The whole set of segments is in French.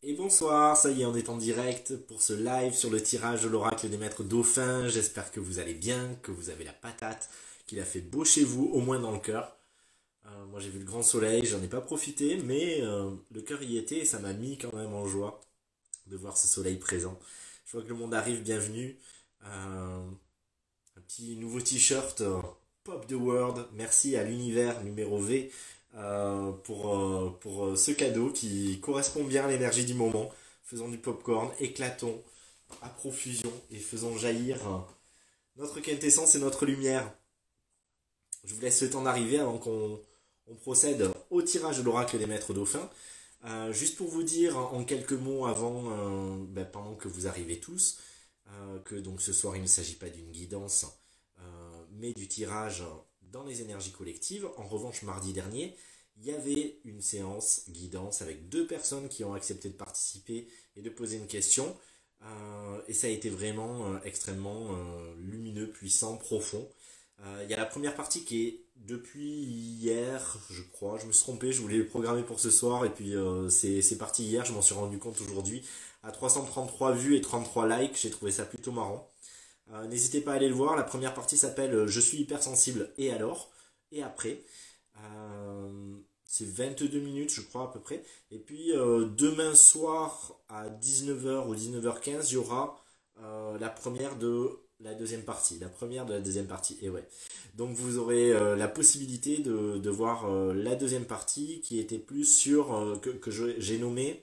Et bonsoir, ça y est, on est en direct pour ce live sur le tirage de l'oracle des maîtres dauphins. J'espère que vous allez bien, que vous avez la patate, qu'il a fait beau chez vous, au moins dans le cœur. Moi j'ai vu le grand soleil, j'en ai pas profité, mais le cœur y était et ça m'a mis quand même en joie de voir ce soleil présent. Je vois que le monde arrive, bienvenue. Un petit nouveau t-shirt Pop the World. Merci à l'univers numéro V pour ce cadeau qui correspond bien à l'énergie du moment. Faisons du popcorn, éclatons à profusion et faisons jaillir notre quintessence et notre lumière. Je vous laisse le temps d'arriver avant qu'on procède au tirage de l'oracle des maîtres dauphins. Juste pour vous dire en quelques mots avant, pendant que vous arrivez tous, que donc ce soir il ne s'agit pas d'une guidance, mais du tirage dans les énergies collectives. En revanche, mardi dernier, il y avait une séance guidance avec deux personnes qui ont accepté de participer et de poser une question. Et ça a été vraiment extrêmement lumineux, puissant, profond. Il y a la première partie qui est depuis hier, je crois. Je me suis trompé, je voulais le programmer pour ce soir et puis c'est parti hier, je m'en suis rendu compte aujourd'hui. À 333 vues et 33 likes, j'ai trouvé ça plutôt marrant. N'hésitez pas à aller le voir. La première partie s'appelle Je suis hypersensible et alors et après. C'est 22 minutes je crois à peu près. Et puis demain soir à 19h ou 19h15 il y aura la première de la deuxième partie. La première de la deuxième partie. Et ouais. Donc vous aurez la possibilité de voir la deuxième partie qui était plus sur que j'ai nommé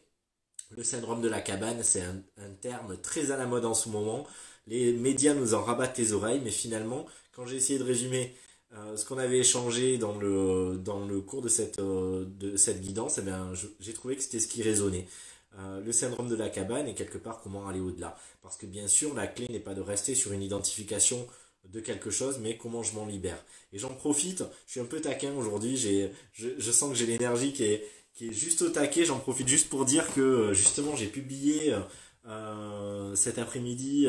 le syndrome de la cabane. C'est un terme très à la mode en ce moment. Les médias nous en rabattent les oreilles, mais finalement, quand j'ai essayé de résumer ce qu'on avait échangé dans le cours de cette guidance, eh bien, j'ai trouvé que c'était ce qui résonnait. Le syndrome de la cabane et quelque part comment aller au-delà. Parce que bien sûr, la clé n'est pas de rester sur une identification de quelque chose, mais comment je m'en libère. Et j'en profite, je suis un peu taquin aujourd'hui, je sens que j'ai l'énergie qui est juste au taquet, j'en profite juste pour dire que justement j'ai publié cet après-midi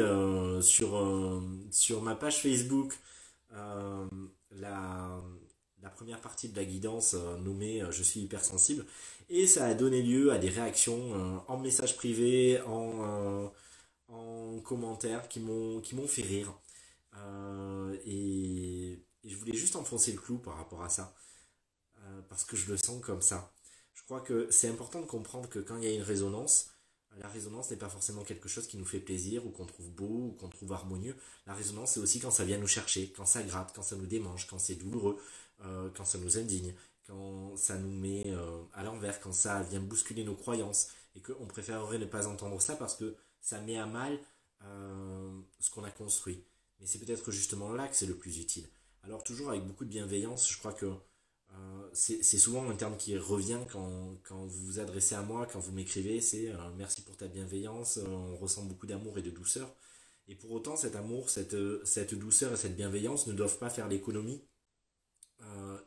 sur ma page Facebook euh, la, la première partie de la guidance nommée Je suis hypersensible et ça a donné lieu à des réactions en message privé, en commentaires qui m'ont fait rire. Et je voulais juste enfoncer le clou par rapport à ça parce que je le sens comme ça. Je crois que c'est important de comprendre que quand il y a une résonance, la résonance n'est pas forcément quelque chose qui nous fait plaisir ou qu'on trouve beau ou qu'on trouve harmonieux. La résonance, c'est aussi quand ça vient nous chercher, quand ça gratte, quand ça nous démange, quand c'est douloureux, quand ça nous indigne, quand ça nous met à l'envers, quand ça vient bousculer nos croyances et qu'on préférerait ne pas entendre ça parce que ça met à mal ce qu'on a construit. Mais c'est peut-être justement là que c'est le plus utile. Alors toujours avec beaucoup de bienveillance, je crois que c'est souvent un terme qui revient quand vous vous adressez à moi, quand vous m'écrivez, c'est merci pour ta bienveillance, on ressent beaucoup d'amour et de douceur. Et pour autant, cet amour, cette douceur et cette bienveillance ne doivent pas faire l'économie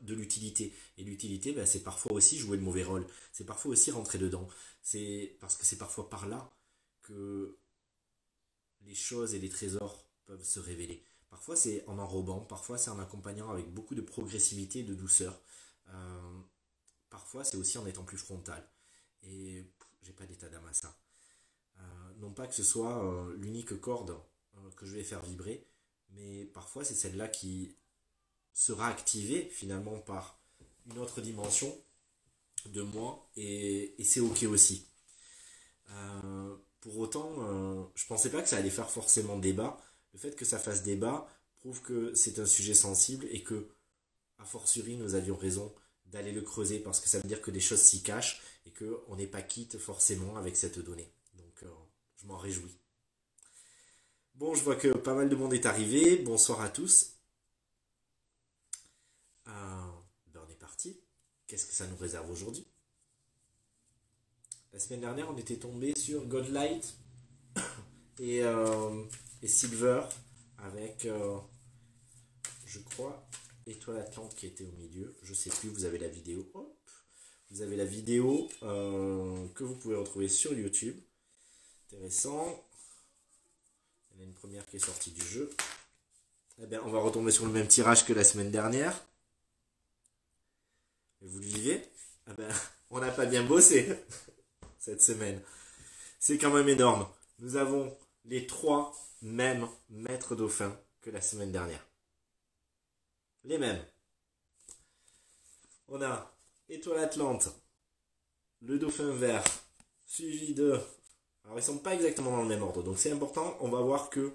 de l'utilité. Et l'utilité, ben, c'est parfois aussi jouer le mauvais rôle, c'est parfois aussi rentrer dedans. C'est parce que c'est parfois par là que les choses et les trésors peuvent se révéler. Parfois c'est en enrobant, parfois c'est en accompagnant avec beaucoup de progressivité et de douceur. Euh, Parfois c'est aussi en étant plus frontal. Et j'ai pas d'état d'âme à ça. Non pas que ce soit l'unique corde que je vais faire vibrer, mais parfois c'est celle-là qui sera activée finalement par une autre dimension de moi et c'est ok aussi. Pour autant, je pensais pas que ça allait faire forcément débat. Le fait que ça fasse débat prouve que c'est un sujet sensible et que, a fortiori, nous avions raison d'aller le creuser parce que ça veut dire que des choses s'y cachent et qu'on n'est pas quitte forcément avec cette donnée. Donc, je m'en réjouis. Bon, je vois que pas mal de monde est arrivé. Bonsoir à tous. On est parti. Qu'est-ce que ça nous réserve aujourd'hui? La semaine dernière, on était tombé sur Godlight et, euh, et Silver avec, je crois, Étoile Atlante qui était au milieu. Je sais plus, vous avez la vidéo. Hop. Vous avez la vidéo que vous pouvez retrouver sur YouTube. Intéressant. Il y en a une première qui est sortie du jeu. Eh bien, on va retomber sur le même tirage que la semaine dernière. Et vous le vivez? Eh bien, on n'a pas bien bossé cette semaine. C'est quand même énorme. Nous avons les 3 mêmes maîtres dauphins que la semaine dernière. Les mêmes. On a Étoile Atlante, le dauphin vert, suivi de... Alors ils ne sont pas exactement dans le même ordre, donc c'est important, on va voir que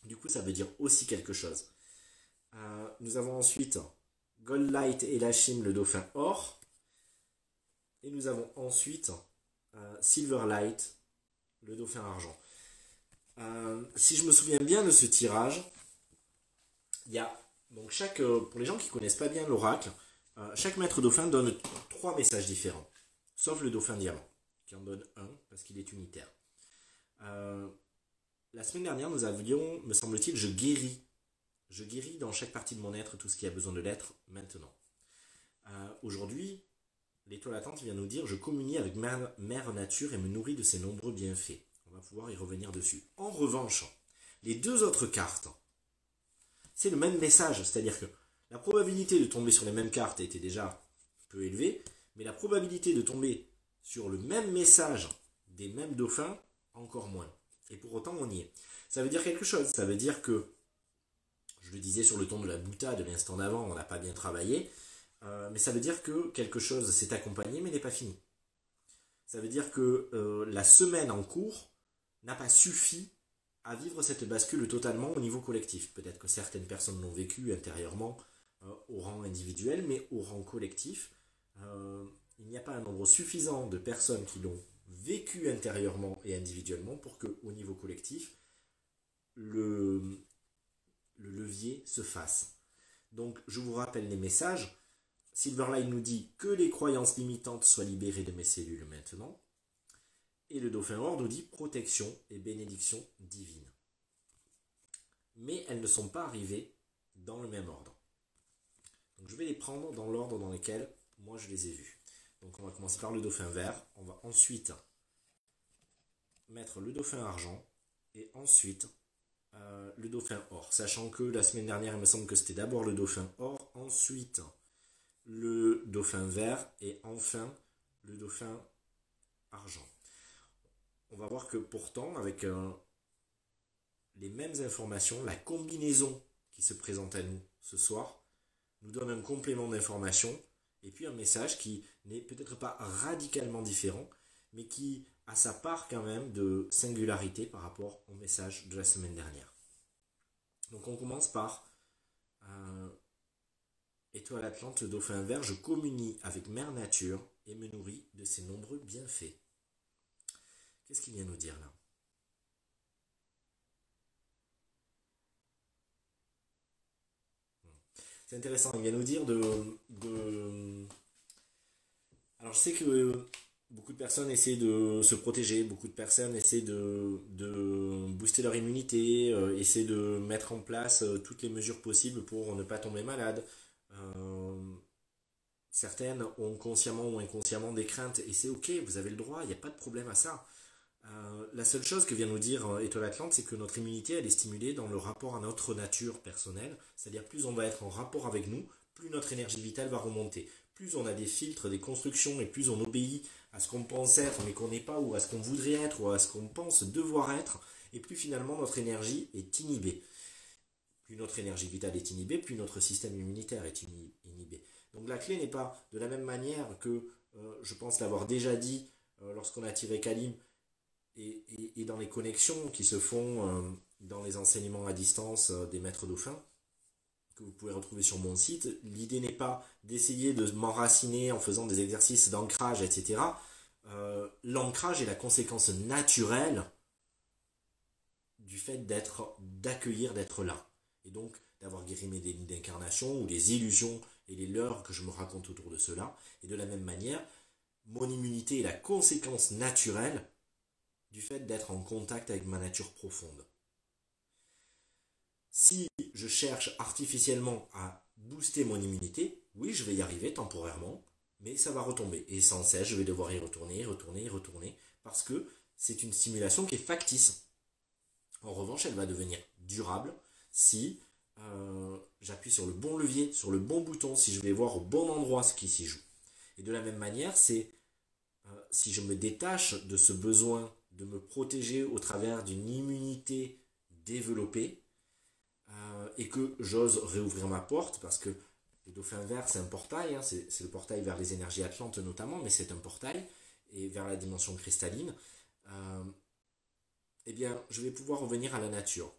du coup ça veut dire aussi quelque chose. Nous avons ensuite Gold Light et Lachim, le dauphin or. Et nous avons ensuite Silver Light, le dauphin argent. Si je me souviens bien de ce tirage, il y a donc pour les gens qui ne connaissent pas bien l'oracle, chaque maître dauphin donne 3 messages différents, sauf le dauphin diamant, qui en donne un parce qu'il est unitaire. La semaine dernière, nous avions, me semble-t-il, je guéris dans chaque partie de mon être tout ce qui a besoin de l'être maintenant. Aujourd'hui, l'étoile latente vient nous dire, je communie avec Mère Nature et me nourris de ses nombreux bienfaits. On va pouvoir y revenir dessus. En revanche, les 2 autres cartes, c'est le même message, c'est-à-dire que la probabilité de tomber sur les mêmes cartes était déjà peu élevée, mais la probabilité de tomber sur le même message des mêmes dauphins, encore moins. Et pour autant, on y est. Ça veut dire quelque chose, ça veut dire que, je le disais sur le ton de la boutade de l'instant d'avant, on n'a pas bien travaillé, mais ça veut dire que quelque chose s'est accompagné mais n'est pas fini. Ça veut dire que la semaine en cours n'a pas suffi à vivre cette bascule totalement au niveau collectif. Peut-être que certaines personnes l'ont vécu intérieurement au rang individuel, mais au rang collectif, il n'y a pas un nombre suffisant de personnes qui l'ont vécu intérieurement et individuellement pour qu'au niveau collectif, le levier se fasse. Donc, je vous rappelle les messages. Silverlight nous dit que les croyances limitantes soient libérées de mes cellules maintenant. Et le dauphin or nous dit protection et bénédiction divine. Mais elles ne sont pas arrivées dans le même ordre. Donc, je vais les prendre dans l'ordre dans lequel moi je les ai vus. Donc, on va commencer par le dauphin vert. On va ensuite mettre le dauphin argent. Et ensuite le dauphin or. Sachant que la semaine dernière, il me semble que c'était d'abord le dauphin or, ensuite le dauphin vert et enfin le dauphin argent. On va voir que pourtant, avec les mêmes informations, la combinaison qui se présente à nous ce soir nous donne un complément d'information et puis un message qui n'est peut-être pas radicalement différent, mais qui a sa part quand même de singularité par rapport au message de la semaine dernière. Donc on commence par Étoile Atlante, le dauphin vert, je communie avec Mère Nature et me nourris de ses nombreux bienfaits. Qu'est-ce qu'il vient nous dire là? C'est intéressant, il vient nous dire Alors je sais que beaucoup de personnes essaient de se protéger, beaucoup de personnes essaient de booster leur immunité, essaient de mettre en place toutes les mesures possibles pour ne pas tomber malade. Certaines ont consciemment ou inconsciemment des craintes et c'est ok, vous avez le droit, il n'y a pas de problème à ça. La seule chose que vient nous dire Étoile Atlante, c'est que notre immunité elle est stimulée dans le rapport à notre nature personnelle, c'est-à-dire plus on va être en rapport avec nous, plus notre énergie vitale va remonter. Plus on a des filtres, des constructions et plus on obéit à ce qu'on pense être mais qu'on n'est pas, ou à ce qu'on voudrait être, ou à ce qu'on pense devoir être, et plus finalement notre énergie est inhibée. Plus notre énergie vitale est inhibée, plus notre système immunitaire est inhibé. Donc la clé n'est pas de la même manière que, je pense l'avoir déjà dit lorsqu'on a tiré Kalim, et dans les connexions qui se font dans les enseignements à distance des maîtres dauphins, que vous pouvez retrouver sur mon site. L'idée n'est pas d'essayer de m'enraciner en faisant des exercices d'ancrage, etc. L'ancrage est la conséquence naturelle du fait d'accueillir, d'être là. Et donc d'avoir guéri mes dénis d'incarnation ou les illusions et les leurres que je me raconte autour de cela. Et de la même manière, mon immunité est la conséquence naturelle du fait d'être en contact avec ma nature profonde. Si je cherche artificiellement à booster mon immunité, oui, je vais y arriver temporairement, mais ça va retomber. Et sans cesse, je vais devoir y retourner, parce que c'est une stimulation qui est factice. En revanche, elle va devenir durable si j'appuie sur le bon levier, sur le bon bouton, si je vais voir au bon endroit ce qui s'y joue. Et de la même manière, c'est si je me détache de ce besoin de me protéger au travers d'une immunité développée, et que j'ose réouvrir ma porte, parce que le dauphin vert, c'est un portail, hein, c'est le portail vers les énergies atlantes notamment, mais c'est un portail, et vers la dimension cristalline. euh, eh bien, je vais pouvoir revenir à la nature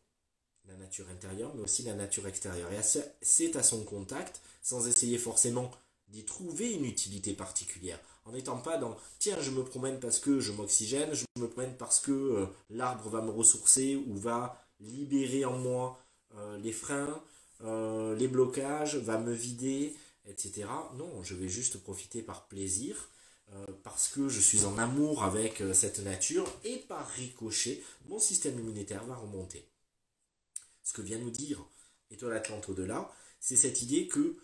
intérieure, mais aussi la nature extérieure. Et c'est à son contact, sans essayer forcément d'y trouver une utilité particulière. En n'étant pas dans, tiens, je me promène parce que je m'oxygène, je me promène parce que l'arbre va me ressourcer ou va libérer en moi les freins, les blocages, va me vider, etc. Non, je vais juste profiter par plaisir, parce que je suis en amour avec cette nature, et par ricochet, mon système immunitaire va remonter. Ce que vient nous dire Étoile Atlante au-delà, c'est cette idée que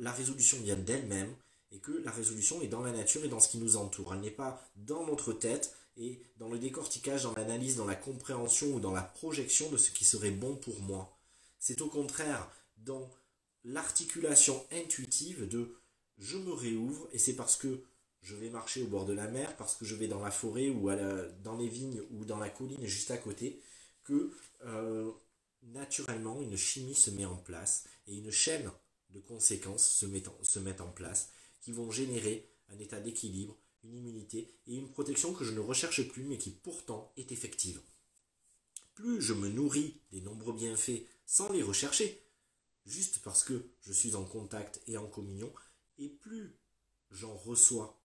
la résolution vient d'elle-même, et que la résolution est dans la nature et dans ce qui nous entoure. Elle n'est pas dans notre tête et dans le décortiquage, dans l'analyse, dans la compréhension ou dans la projection de ce qui serait bon pour moi. C'est au contraire dans l'articulation intuitive de je me réouvre, et c'est parce que je vais marcher au bord de la mer, parce que je vais dans la forêt ou dans les vignes ou dans la colline juste à côté, que naturellement une chimie se met en place et une chaîne de conséquences se met en place, qui vont générer un état d'équilibre, une immunité et une protection que je ne recherche plus, mais qui pourtant est effective. Plus je me nourris des nombreux bienfaits sans les rechercher, juste parce que je suis en contact et en communion, et plus j'en reçois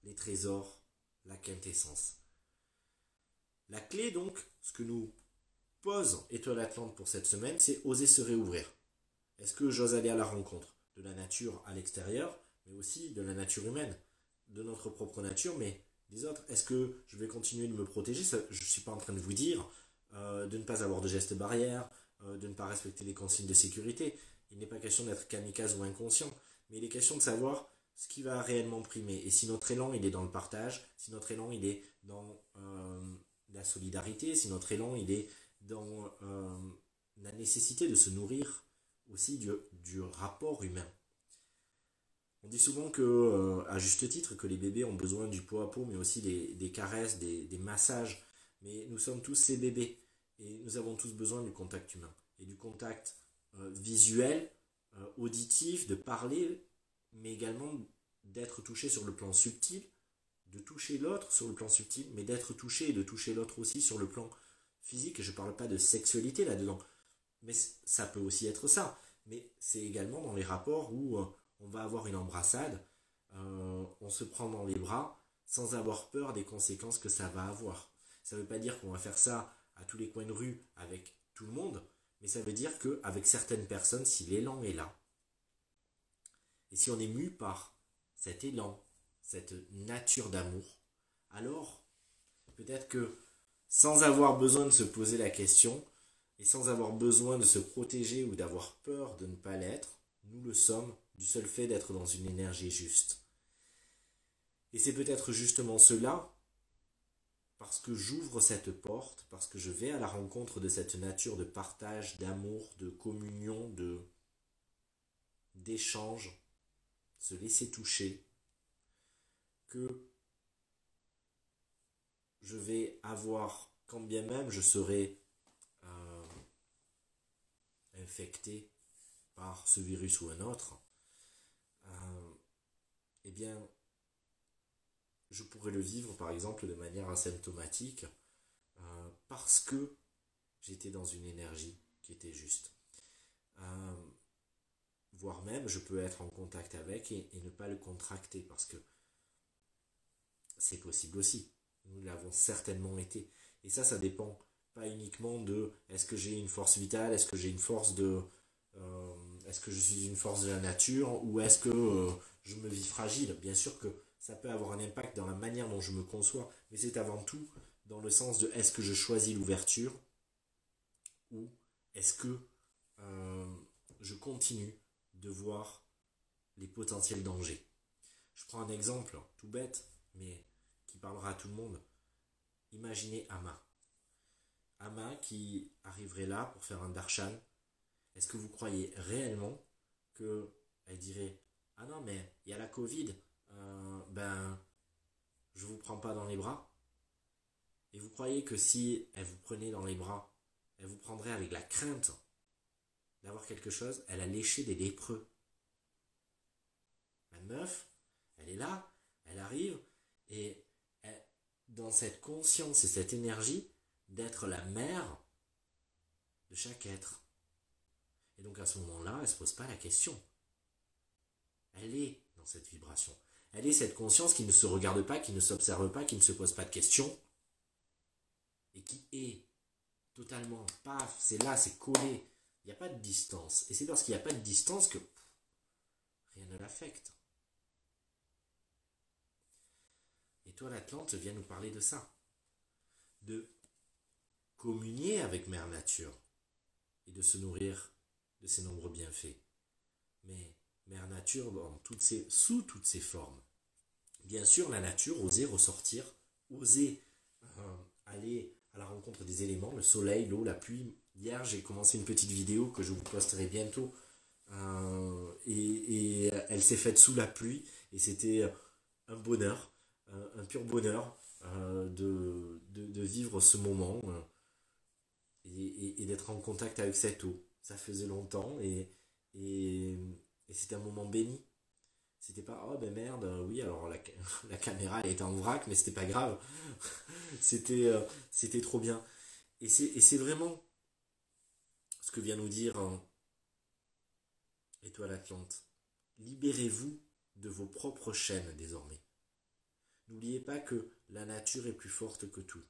les trésors, la quintessence. La clé donc, ce que nous pose Étoile Atlante pour cette semaine, c'est oser se réouvrir. Est-ce que j'ose aller à la rencontre de la nature à l'extérieur, mais aussi de la nature humaine, de notre propre nature, mais des autres? Est-ce que je vais continuer de me protéger? Je ne suis pas en train de vous dire de ne pas avoir de gestes barrières, de ne pas respecter les consignes de sécurité. Il n'est pas question d'être kamikaze ou inconscient, mais il est question de savoir ce qui va réellement primer. Et si notre élan il est dans le partage, si notre élan il est dans la solidarité, si notre élan il est dans la nécessité de se nourrir aussi du rapport humain. On dit souvent que, à juste titre, que les bébés ont besoin du pot à pot, mais aussi des caresses, des massages. Mais nous sommes tous ces bébés, et nous avons tous besoin du contact humain et du contact visuel, auditif, de parler, mais également d'être touché sur le plan subtil, de toucher l'autre sur le plan subtil, mais d'être touché et de toucher l'autre aussi sur le plan physique. Je ne parle pas de sexualité là-dedans, mais ça peut aussi être ça. Mais c'est également dans les rapports où on va avoir une embrassade, on se prend dans les bras sans avoir peur des conséquences que ça va avoir. Ça ne veut pas dire qu'on va faire ça à tous les coins de rue avec tout le monde, mais ça veut dire qu'avec certaines personnes, si l'élan est là, et si on est mu par cet élan, cette nature d'amour, alors peut-être que sans avoir besoin de se poser la question, et sans avoir besoin de se protéger ou d'avoir peur de ne pas l'être, nous le sommes du seul fait d'être dans une énergie juste. Et c'est peut-être justement cela, parce que j'ouvre cette porte, parce que je vais à la rencontre de cette nature de partage, d'amour, de communion, d'échange, se laisser toucher, que je vais avoir, quand bien même je serai infecté par ce virus ou un autre, eh bien, je pourrais le vivre par exemple de manière asymptomatique, parce que j'étais dans une énergie qui était juste. Voire même, je peux être en contact avec et ne pas le contracter, parce que c'est possible aussi. Nous l'avons certainement été. Et ça dépend pas uniquement de est-ce que j'ai une force vitale, est-ce que j'ai une force de... est-ce que je suis une force de la nature, ou est-ce que je me vis fragile. Bien sûr que ça peut avoir un impact dans la manière dont je me conçois, mais c'est avant tout dans le sens de est-ce que je choisis l'ouverture, ou est-ce que je continue de voir les potentiels dangers. Je prends un exemple tout bête, mais qui parlera à tout le monde. Imaginez Ama. Ama qui arriverait là pour faire un darshan. Est-ce que vous croyez réellement qu'elle dirait « Ah non, mais il y a la Covid, ben, je vous prends pas dans les bras ». Et vous croyez que si elle vous prenait dans les bras, elle vous prendrait avec la crainte d'avoir quelque chose? Elle a léché des lépreux. La meuf, elle est là, elle arrive, et elle, dans cette conscience et cette énergie d'être la mère de chaque être. Et donc à ce moment-là, elle ne se pose pas la question. Elle est dans cette vibration. Elle est cette conscience qui ne se regarde pas, qui ne s'observe pas, qui ne se pose pas de questions, et qui est totalement, paf, c'est là, c'est collé. Il n'y a pas de distance. Et c'est parce qu'il n'y a pas de distance que rien ne l'affecte. Et toi, l'Atlante vient nous parler de ça. De communier avec Mère Nature et de se nourrir de ses nombreux bienfaits. Mais Mère Nature sous toutes ses formes. Bien sûr, la nature osait ressortir, osait aller à la rencontre des éléments, le soleil, l'eau, la pluie. Hier, j'ai commencé une petite vidéo que je vous posterai bientôt. Et elle s'est faite sous la pluie. Et c'était un bonheur, un pur bonheur de vivre ce moment et d'être en contact avec cette eau. Ça faisait longtemps et c'était un moment béni. C'était pas, oh ben merde, oui, alors la caméra elle était en vrac, mais c'était pas grave. C'était trop bien. Et c'est vraiment ce que vient nous dire Étoile Atlante. Libérez-vous de vos propres chaînes désormais. N'oubliez pas que la nature est plus forte que tout.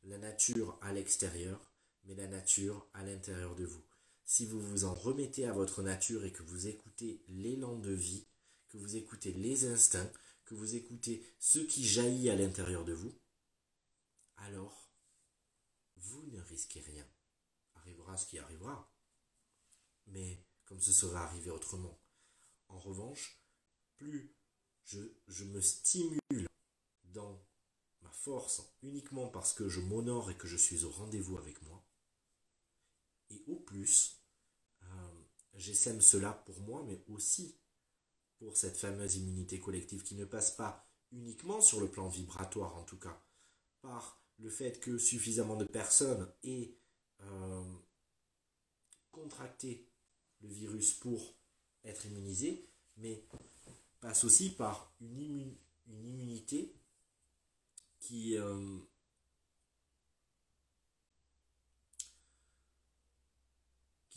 La nature à l'extérieur, mais la nature à l'intérieur de vous. Si vous vous en remettez à votre nature et que vous écoutez l'élan de vie, que vous écoutez les instincts, que vous écoutez ce qui jaillit à l'intérieur de vous, alors vous ne risquez rien. Arrivera ce qui arrivera, mais comme ce sera arrivé autrement. En revanche, plus je me stimule dans ma force uniquement parce que je m'honore et que je suis au rendez-vous avec moi, et au plus, j'essaime cela pour moi, mais aussi pour cette fameuse immunité collective qui ne passe pas uniquement sur le plan vibratoire en tout cas, par le fait que suffisamment de personnes aient contracté le virus pour être immunisées, mais passe aussi par une immunité qui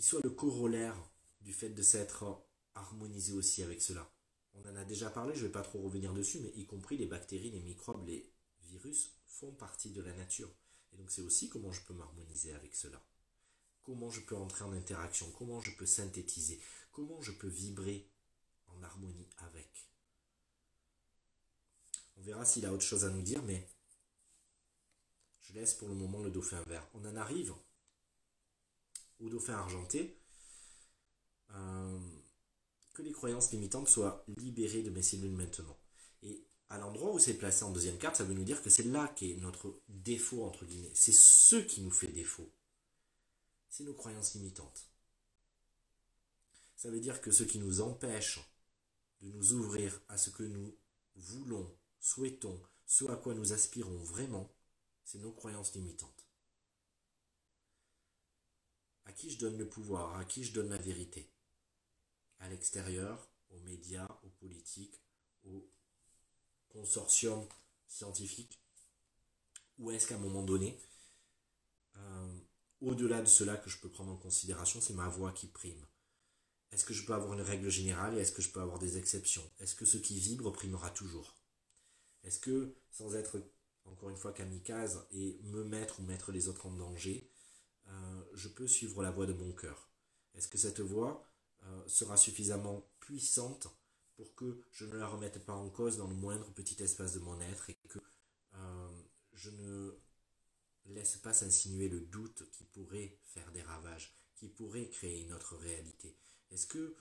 soit le corollaire du fait de s'être harmonisé aussi avec cela. On en a déjà parlé, je ne vais pas trop revenir dessus, mais y compris les bactéries, les microbes, les virus font partie de la nature. Et donc c'est aussi comment je peux m'harmoniser avec cela. Comment je peux entrer en interaction, comment je peux synthétiser, comment je peux vibrer en harmonie avec. On verra s'il a autre chose à nous dire, mais je laisse pour le moment le dauphin vert. On en arrive au dauphin argenté. Que les croyances limitantes soient libérées de mes cellules maintenant. Et à l'endroit où c'est placé en deuxième carte, ça veut nous dire que c'est là qu'est notre défaut, entre guillemets. C'est ce qui nous fait défaut. C'est nos croyances limitantes. Ça veut dire que ce qui nous empêche de nous ouvrir à ce que nous voulons, souhaitons, ce à quoi nous aspirons vraiment, c'est nos croyances limitantes. À qui je donne le pouvoir, à qui je donne la vérité? À l'extérieur, aux médias, aux politiques, aux consortiums scientifiques? Ou est-ce qu'à un moment donné, au-delà de cela que je peux prendre en considération, c'est ma voix qui prime? Est-ce que je peux avoir une règle générale et est-ce que je peux avoir des exceptions? Est-ce que ce qui vibre primera toujours? Est-ce que, sans être encore une fois kamikaze et me mettre ou mettre les autres en danger, je peux suivre la voie de mon cœur? Est-ce que cette voie sera suffisamment puissante pour que je ne la remette pas en cause dans le moindre petit espace de mon être et que je ne laisse pas s'insinuer le doute qui pourrait faire des ravages, qui pourrait créer une autre réalité? Est-ce que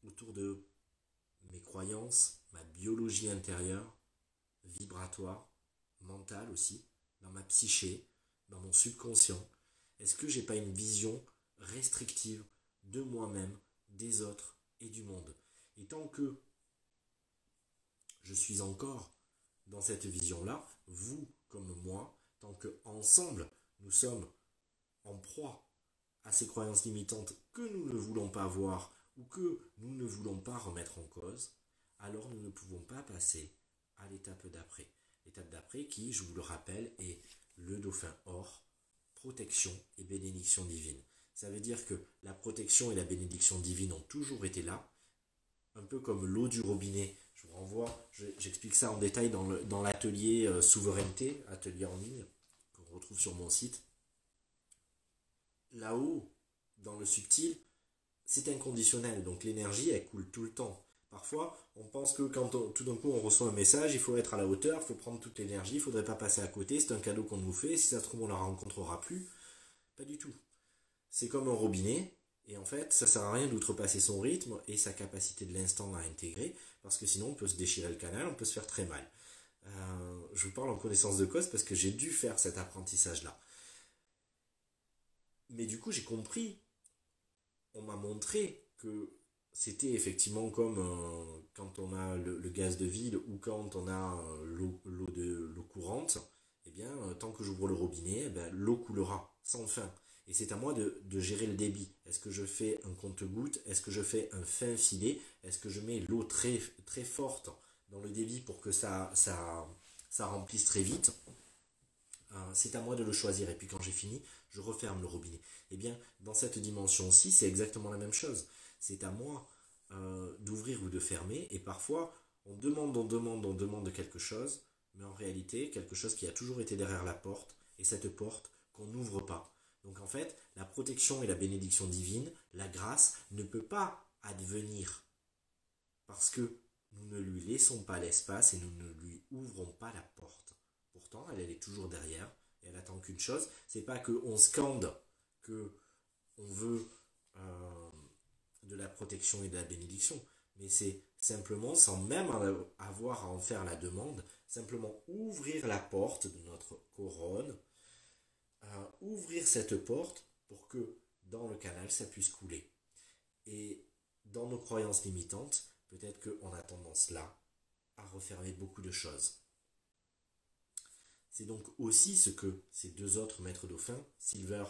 autour de mes croyances, ma biologie intérieure, vibratoire, mentale aussi, dans ma psyché, dans mon subconscient, est-ce que j'ai pas une vision restrictive de moi-même, des autres et du monde? Et tant que Je suis encore dans cette vision-là, vous comme moi, tant qu'ensemble, nous sommes en proie à ces croyances limitantes que nous ne voulons pas voir ou que nous ne voulons pas remettre en cause, alors nous ne pouvons pas passer à l'étape d'après. L'étape d'après qui, je vous le rappelle, est le dauphin or, protection et bénédiction divine. Ça veut dire que la protection et la bénédiction divine ont toujours été là, un peu comme l'eau du robinet. Je vous renvoie, j'explique ça en détail dans l'atelier souveraineté, atelier en ligne, qu'on retrouve sur mon site. Là-haut, dans le subtil, c'est inconditionnel, donc l'énergie, elle coule tout le temps. Parfois, on pense que quand tout d'un coup on reçoit un message, il faut être à la hauteur, il faut prendre toute l'énergie, il ne faudrait pas passer à côté, c'est un cadeau qu'on nous fait, si ça se trouve on ne la rencontrera plus. Pas du tout. C'est comme un robinet, et en fait, ça sert à rien d'outrepasser son rythme et sa capacité de l'instant à intégrer, parce que sinon on peut se déchirer le canal, on peut se faire très mal. Je vous parle en connaissance de cause parce que j'ai dû faire cet apprentissage-là. Mais du coup, j'ai compris, on m'a montré que c'était effectivement comme quand on a le gaz de vide ou quand on a l'eau courante, eh bien, tant que j'ouvre le robinet, eh bien, l'eau coulera sans fin. Et c'est à moi de gérer le débit. Est-ce que je fais un compte-gouttes? Est-ce que je fais un fin filet? Est-ce que je mets l'eau très, très forte dans le débit pour que ça remplisse très vite? C'est à moi de le choisir. Et puis quand j'ai fini, je referme le robinet. Eh bien, dans cette dimension-ci, c'est exactement la même chose. C'est à moi d'ouvrir ou de fermer. Et parfois, on demande quelque chose, mais en réalité, quelque chose qui a toujours été derrière la porte, et cette porte qu'on n'ouvre pas. Donc en fait, la protection et la bénédiction divine, la grâce, ne peut pas advenir parce que nous ne lui laissons pas l'espace et nous ne lui ouvrons pas la porte. Pourtant, elle est toujours derrière et elle attend qu'une chose, c'est pas qu'on scande que on veut de la protection et de la bénédiction, mais c'est simplement, sans même avoir à en faire la demande, simplement ouvrir la porte de notre couronne, ouvrir cette porte pour que dans le canal ça puisse couler. Et dans nos croyances limitantes, peut-être qu'on a tendance là à refermer beaucoup de choses. C'est donc aussi ce que ces deux autres maîtres dauphins, Silver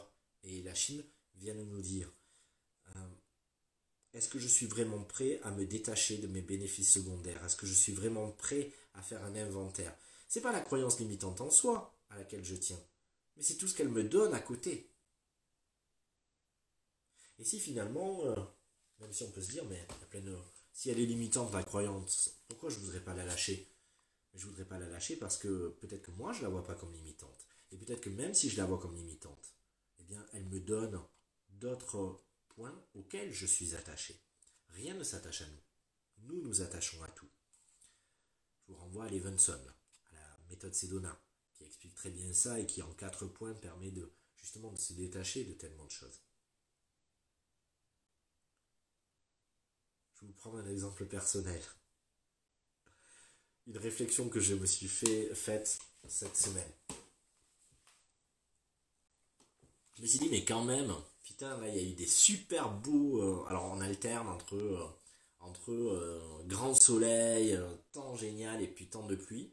et Lachine, viennent nous dire. Est-ce que je suis vraiment prêt à me détacher de mes bénéfices secondaires? Est-ce que je suis vraiment prêt à faire un inventaire? C'est pas la croyance limitante en soi à laquelle je tiens, mais c'est tout ce qu'elle me donne à côté. Et si finalement, même si on peut se dire, mais il y a plein de... si elle est limitante la croyance, pourquoi je voudrais pas la lâcher? Je voudrais pas la lâcher parce que peut-être que moi je la vois pas comme limitante. Et peut-être que même si je la vois comme limitante, eh bien elle me donne d'autres points auxquels je suis attaché. Rien ne s'attache à nous. Nous nous attachons à tout. Je vous renvoie à Levenson, à la méthode Sedona, qui explique très bien ça et qui en 4 points permet de justement de se détacher de tellement de choses. Je vais vous prendre un exemple personnel. Une réflexion que je me suis faite cette semaine. Je me suis dit, mais quand même, putain, là, il y a eu des super beaux... alors, on alterne entre grand soleil, temps génial et puis temps de pluie.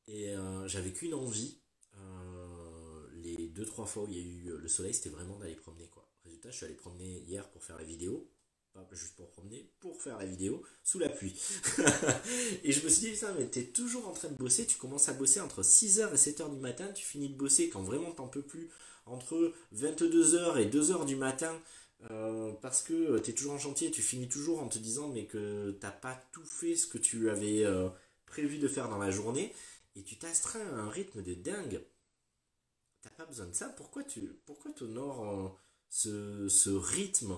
Et j'avais qu'une envie, les 2-3 fois où il y a eu le soleil, c'était vraiment d'aller promener, quoi. Résultat, je suis allé promener hier pour faire la vidéo. Pas juste pour promener, pour faire la vidéo, sous la pluie. Et je me suis dit, putain, mais t'es toujours en train de bosser, tu commences à bosser entre 6h et 7h du matin, tu finis de bosser quand vraiment t'en peux plus, entre 22h et 2h du matin, parce que t'es toujours en chantier, tu finis toujours en te disant, mais que t'as pas tout fait ce que tu avais prévu de faire dans la journée, et tu t'astreins à un rythme de dingue. T'as pas besoin de ça, pourquoi t'honores ce rythme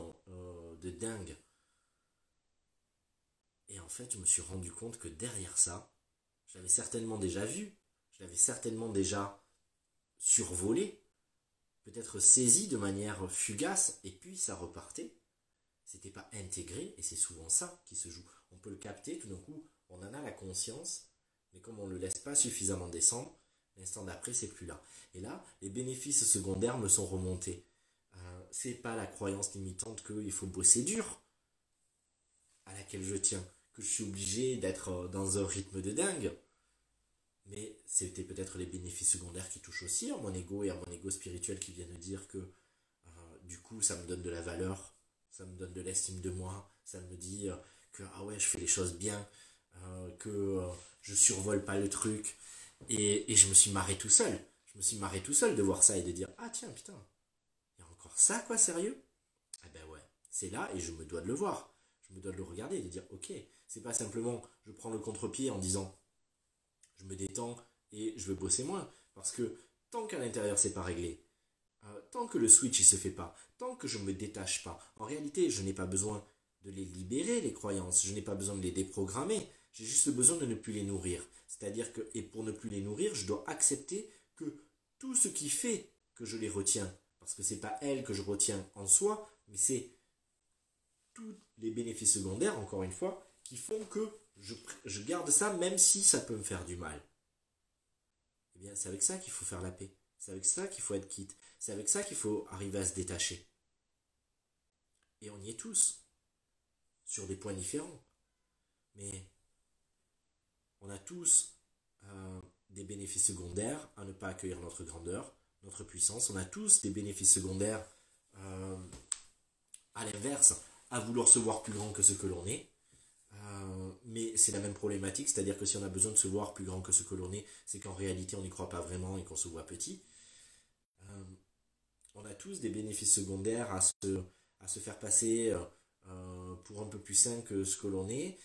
de dingue? Et en fait, je me suis rendu compte que derrière ça, je l'avais certainement déjà vu, je l'avais certainement déjà survolé, peut-être saisi de manière fugace, et puis ça repartait. C'était pas intégré, et c'est souvent ça qui se joue. On peut le capter, tout d'un coup, on en a la conscience, mais comme on ne le laisse pas suffisamment descendre, l'instant d'après, c'est plus là. Et là, les bénéfices secondaires me sont remontés. C'est pas la croyance limitante qu'il faut bosser dur, à laquelle je tiens, que je suis obligé d'être dans un rythme de dingue. Mais c'était peut-être les bénéfices secondaires qui touchent aussi à mon ego et à mon ego spirituel qui viennent me dire que du coup ça me donne de la valeur, ça me donne de l'estime de moi, ça me dit que ah ouais je fais les choses bien, que je survole pas le truc et je me suis marré tout seul. Je me suis marré tout seul de voir ça et de dire ah tiens putain, il y a encore ça quoi sérieux? Ah ben ouais, c'est là et je me dois de le voir. Je me dois de le regarder et de dire ok, c'est pas simplement je prends le contre-pied en disant je me détends et je veux bosser moins. Parce que tant qu'à l'intérieur c'est pas réglé, tant que le switch il se fait pas, tant que je me détache pas, en réalité je n'ai pas besoin de les libérer les croyances, je n'ai pas besoin de les déprogrammer, j'ai juste besoin de ne plus les nourrir. C'est-à-dire que, et pour ne plus les nourrir, je dois accepter que tout ce qui fait que je les retiens, parce que c'est pas elles que je retiens en soi, mais c'est tous les bénéfices secondaires, encore une fois, qui font que je garde ça même si ça peut me faire du mal. Eh bien, c'est avec ça qu'il faut faire la paix. C'est avec ça qu'il faut être quitte. C'est avec ça qu'il faut arriver à se détacher. Et on y est tous, sur des points différents. Mais on a tous des bénéfices secondaires à ne pas accueillir notre grandeur, notre puissance. On a tous des bénéfices secondaires euh, à l'inverse, à vouloir se voir plus grand que ce que l'on est. Mais c'est la même problématique, c'est-à-dire que si on a besoin de se voir plus grand que ce que l'on est, c'est qu'en réalité on n'y croit pas vraiment et qu'on se voit petit. Euh, on a tous des bénéfices secondaires à se faire passer pour un peu plus sain que ce que l'on est.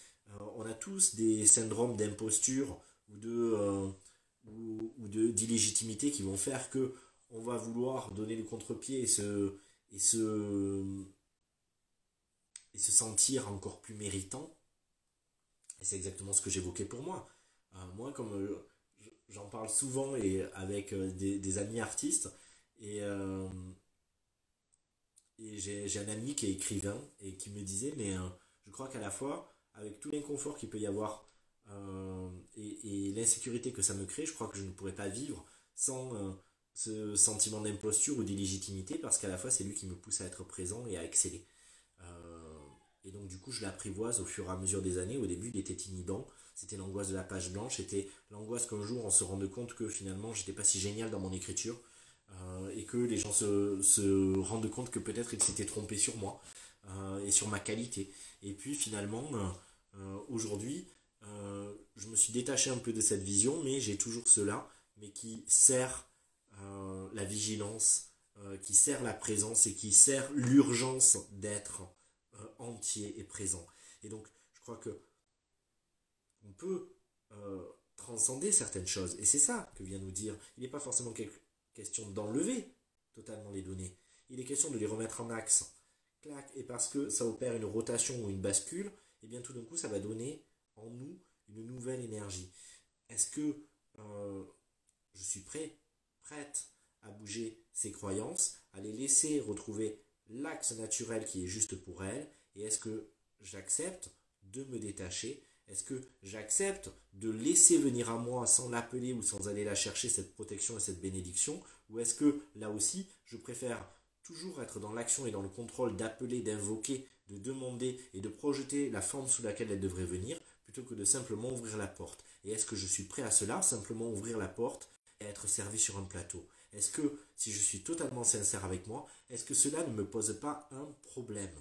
On a tous des syndromes d'imposture d'illégitimité qui vont faire que on va vouloir donner le contre-pied et se sentir encore plus méritant. Et c'est exactement ce que j'évoquais pour moi. Moi, comme j'en parle souvent et avec des amis artistes, et, euh, et j'ai un ami qui est écrivain et qui me disait, mais je crois qu'à la fois, avec tout l'inconfort qu'il peut y avoir et l'insécurité que ça me crée, je crois que je ne pourrais pas vivre sans ce sentiment d'imposture ou d'illégitimité, parce qu'à la fois, c'est lui qui me pousse à être présent et à exceller. Et donc du coup je l'apprivoise au fur et à mesure des années. Au début il était inhibant, c'était l'angoisse de la page blanche, c'était l'angoisse qu'un jour on se rende compte que finalement j'étais pas si génial dans mon écriture et que les gens se rendent compte que peut-être ils s'étaient trompés sur moi et sur ma qualité. Et puis finalement aujourd'hui je me suis détaché un peu de cette vision, mais j'ai toujours cela, mais qui sert la vigilance, qui sert la présence et qui sert l'urgence d'être entier et présent. Et donc, je crois que on peut transcender certaines choses. Et c'est ça que vient nous dire. Il n'est pas forcément question d'enlever totalement les données. Il est question de les remettre en axe. Clac. Et parce que ça opère une rotation ou une bascule, et bien tout d'un coup, ça va donner en nous une nouvelle énergie. Est-ce que je suis prête à bouger ces croyances, à les laisser retrouver l'axe naturel qui est juste pour elles, et est-ce que j'accepte de me détacher, est-ce que j'accepte de laisser venir à moi sans l'appeler ou sans aller la chercher, cette protection et cette bénédiction, ou est-ce que là aussi je préfère toujours être dans l'action et dans le contrôle d'appeler, d'invoquer, de demander et de projeter la forme sous laquelle elle devrait venir, plutôt que de simplement ouvrir la porte. Et est-ce que je suis prêt à cela, simplement ouvrir la porte et être servi sur un plateau? Est-ce que, si je suis totalement sincère avec moi, est-ce que cela ne me pose pas un problème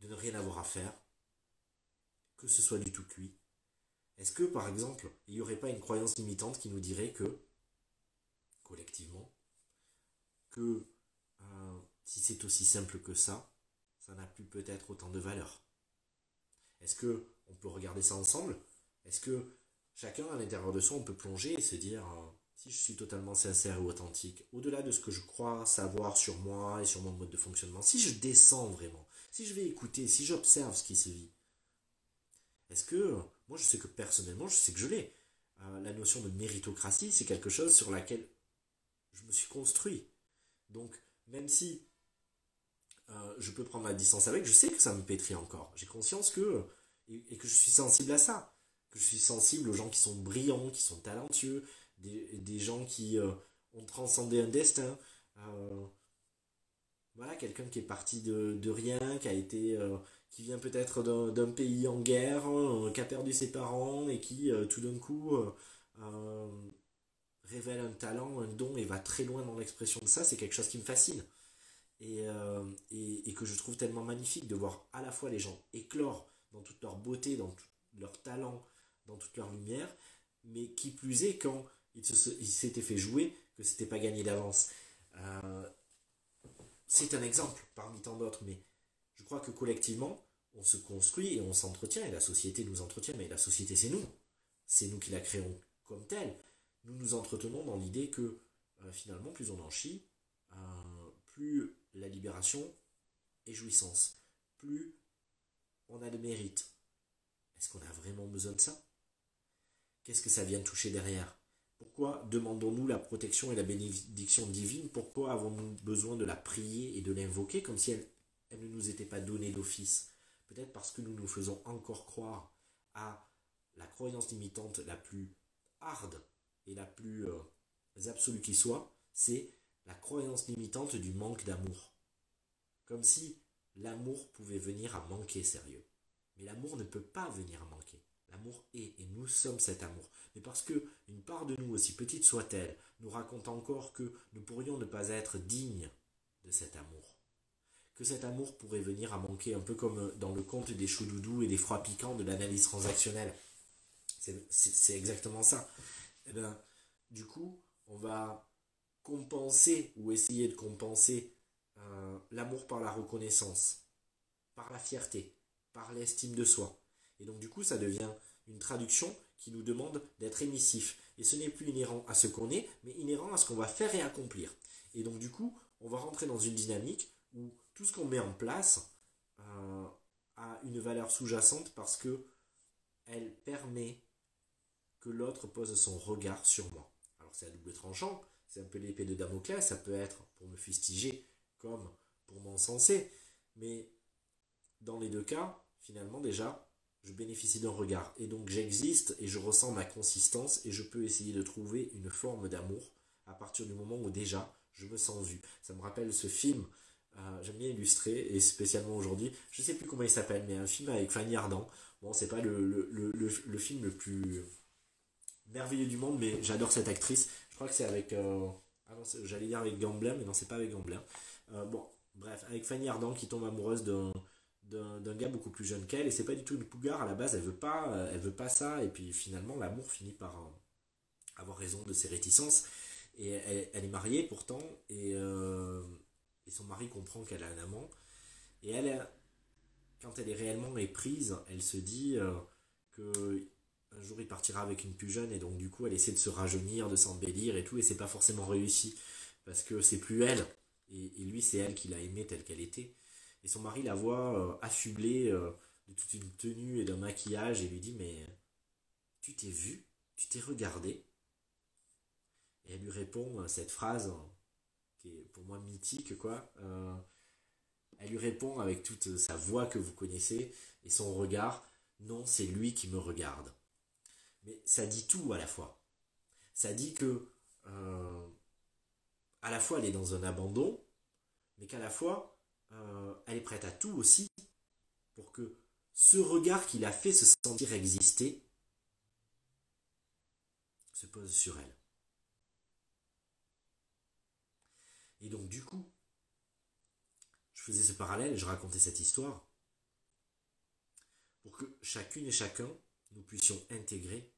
de ne rien avoir à faire, que ce soit du tout cuit? Est-ce que, par exemple, il n'y aurait pas une croyance limitante qui nous dirait que, collectivement, que si c'est aussi simple que ça n'a plus peut-être autant de valeur? Est-ce que on peut regarder ça ensemble? Est-ce que chacun à l'intérieur de soi, on peut plonger et se dire si je suis totalement sincère et authentique, au-delà de ce que je crois savoir sur moi et sur mon mode de fonctionnement, si je descends vraiment, si je vais écouter, si j'observe ce qui se vit, est-ce que, moi je sais que personnellement, je sais que je l'ai, la notion de méritocratie, c'est quelque chose sur laquelle je me suis construit. Donc, même si je peux prendre la distance avec, je sais que ça me pétrit encore. J'ai conscience que, et que je suis sensible à ça, que je suis sensible aux gens qui sont brillants, qui sont talentueux, des gens qui ont transcendé un destin. voilà, quelqu'un qui est parti de rien, qui vient peut-être d'un pays en guerre, qui a perdu ses parents et qui tout d'un coup euh, révèle un talent, un don et va très loin dans l'expression de ça, c'est quelque chose qui me fascine. Et que je trouve tellement magnifique de voir à la fois les gens éclore dans toute leur beauté, dans tout leur talent, dans toute leur lumière, mais qui plus est quand ils s'étaient fait jouer, que c'était pas gagné d'avance. Euh, c'est un exemple parmi tant d'autres, mais je crois que collectivement, on se construit et on s'entretient, et la société nous entretient, mais la société c'est nous. C'est nous qui la créons comme telle. Nous nous entretenons dans l'idée que finalement, plus on en chie, plus la libération est jouissance, plus on a de mérite. Est-ce qu'on a vraiment besoin de ça? Qu'est-ce que ça vient toucher derrière? Pourquoi demandons-nous la protection et la bénédiction divine? Pourquoi avons-nous besoin de la prier et de l'invoquer comme si elle ne nous était pas donnée d'office? Peut-être parce que nous nous faisons encore croire à la croyance limitante la plus harde et la plus absolue qui soit, c'est la croyance limitante du manque d'amour. Comme si l'amour pouvait venir à manquer, sérieux. Mais l'amour ne peut pas venir à manquer. L'amour est, et nous sommes cet amour. Mais parce que une part de nous, aussi petite soit-elle, nous raconte encore que nous pourrions ne pas être dignes de cet amour. Que cet amour pourrait venir à manquer, un peu comme dans le conte des choux doudous et des froids piquants de l'analyse transactionnelle. C'est exactement ça. Et bien, du coup, on va compenser ou essayer de compenser l'amour par la reconnaissance, par la fierté, par l'estime de soi. Et donc du coup, ça devient une traduction qui nous demande d'être émissif. Et ce n'est plus inhérent à ce qu'on est, mais inhérent à ce qu'on va faire et accomplir. Et donc du coup, on va rentrer dans une dynamique où tout ce qu'on met en place a une valeur sous-jacente parce que elle permet que l'autre pose son regard sur moi. Alors c'est à double tranchant, c'est un peu l'épée de Damoclès, ça peut être pour me fustiger comme pour m'encenser, mais dans les deux cas, finalement déjà, je bénéficie d'un regard. Et donc j'existe et je ressens ma consistance et je peux essayer de trouver une forme d'amour à partir du moment où déjà je me sens vu. Ça me rappelle ce film, j'aime bien illustrer, et spécialement aujourd'hui, je ne sais plus comment il s'appelle, mais un film avec Fanny Ardant. Bon, c'est pas le film le plus merveilleux du monde, mais j'adore cette actrice. Je crois que c'est avec... ah non, j'allais dire avec Gamblin, mais non, c'est pas avec Gamblin. Bon, bref, avec Fanny Ardant qui tombe amoureuse d'un gars beaucoup plus jeune qu'elle, et c'est pas du tout une cougar à la base, elle veut pas ça, et puis finalement l'amour finit par avoir raison de ses réticences, et elle est mariée pourtant, et son mari comprend qu'elle a un amant, et quand elle est réellement éprise, elle se dit que un jour il partira avec une plus jeune, et donc du coup elle essaie de se rajeunir, de s'embellir et tout, et c'est pas forcément réussi, parce que c'est plus elle, et lui c'est elle qui l'a aimée telle qu'elle était. Et son mari la voit affublée de toute une tenue et d'un maquillage et lui dit mais tu t'es vu, tu t'es regardé. Et elle lui répond cette phrase qui est pour moi mythique quoi. Elle lui répond avec toute sa voix que vous connaissez et son regard, non c'est lui qui me regarde. Mais ça dit tout à la fois. Ça dit que à la fois elle est dans un abandon, mais qu'à la fois elle est prête à tout aussi pour que ce regard qui l'a fait se sentir exister se pose sur elle. Et donc du coup, je faisais ce parallèle et je racontais cette histoire pour que chacune et chacun, nous puissions intégrer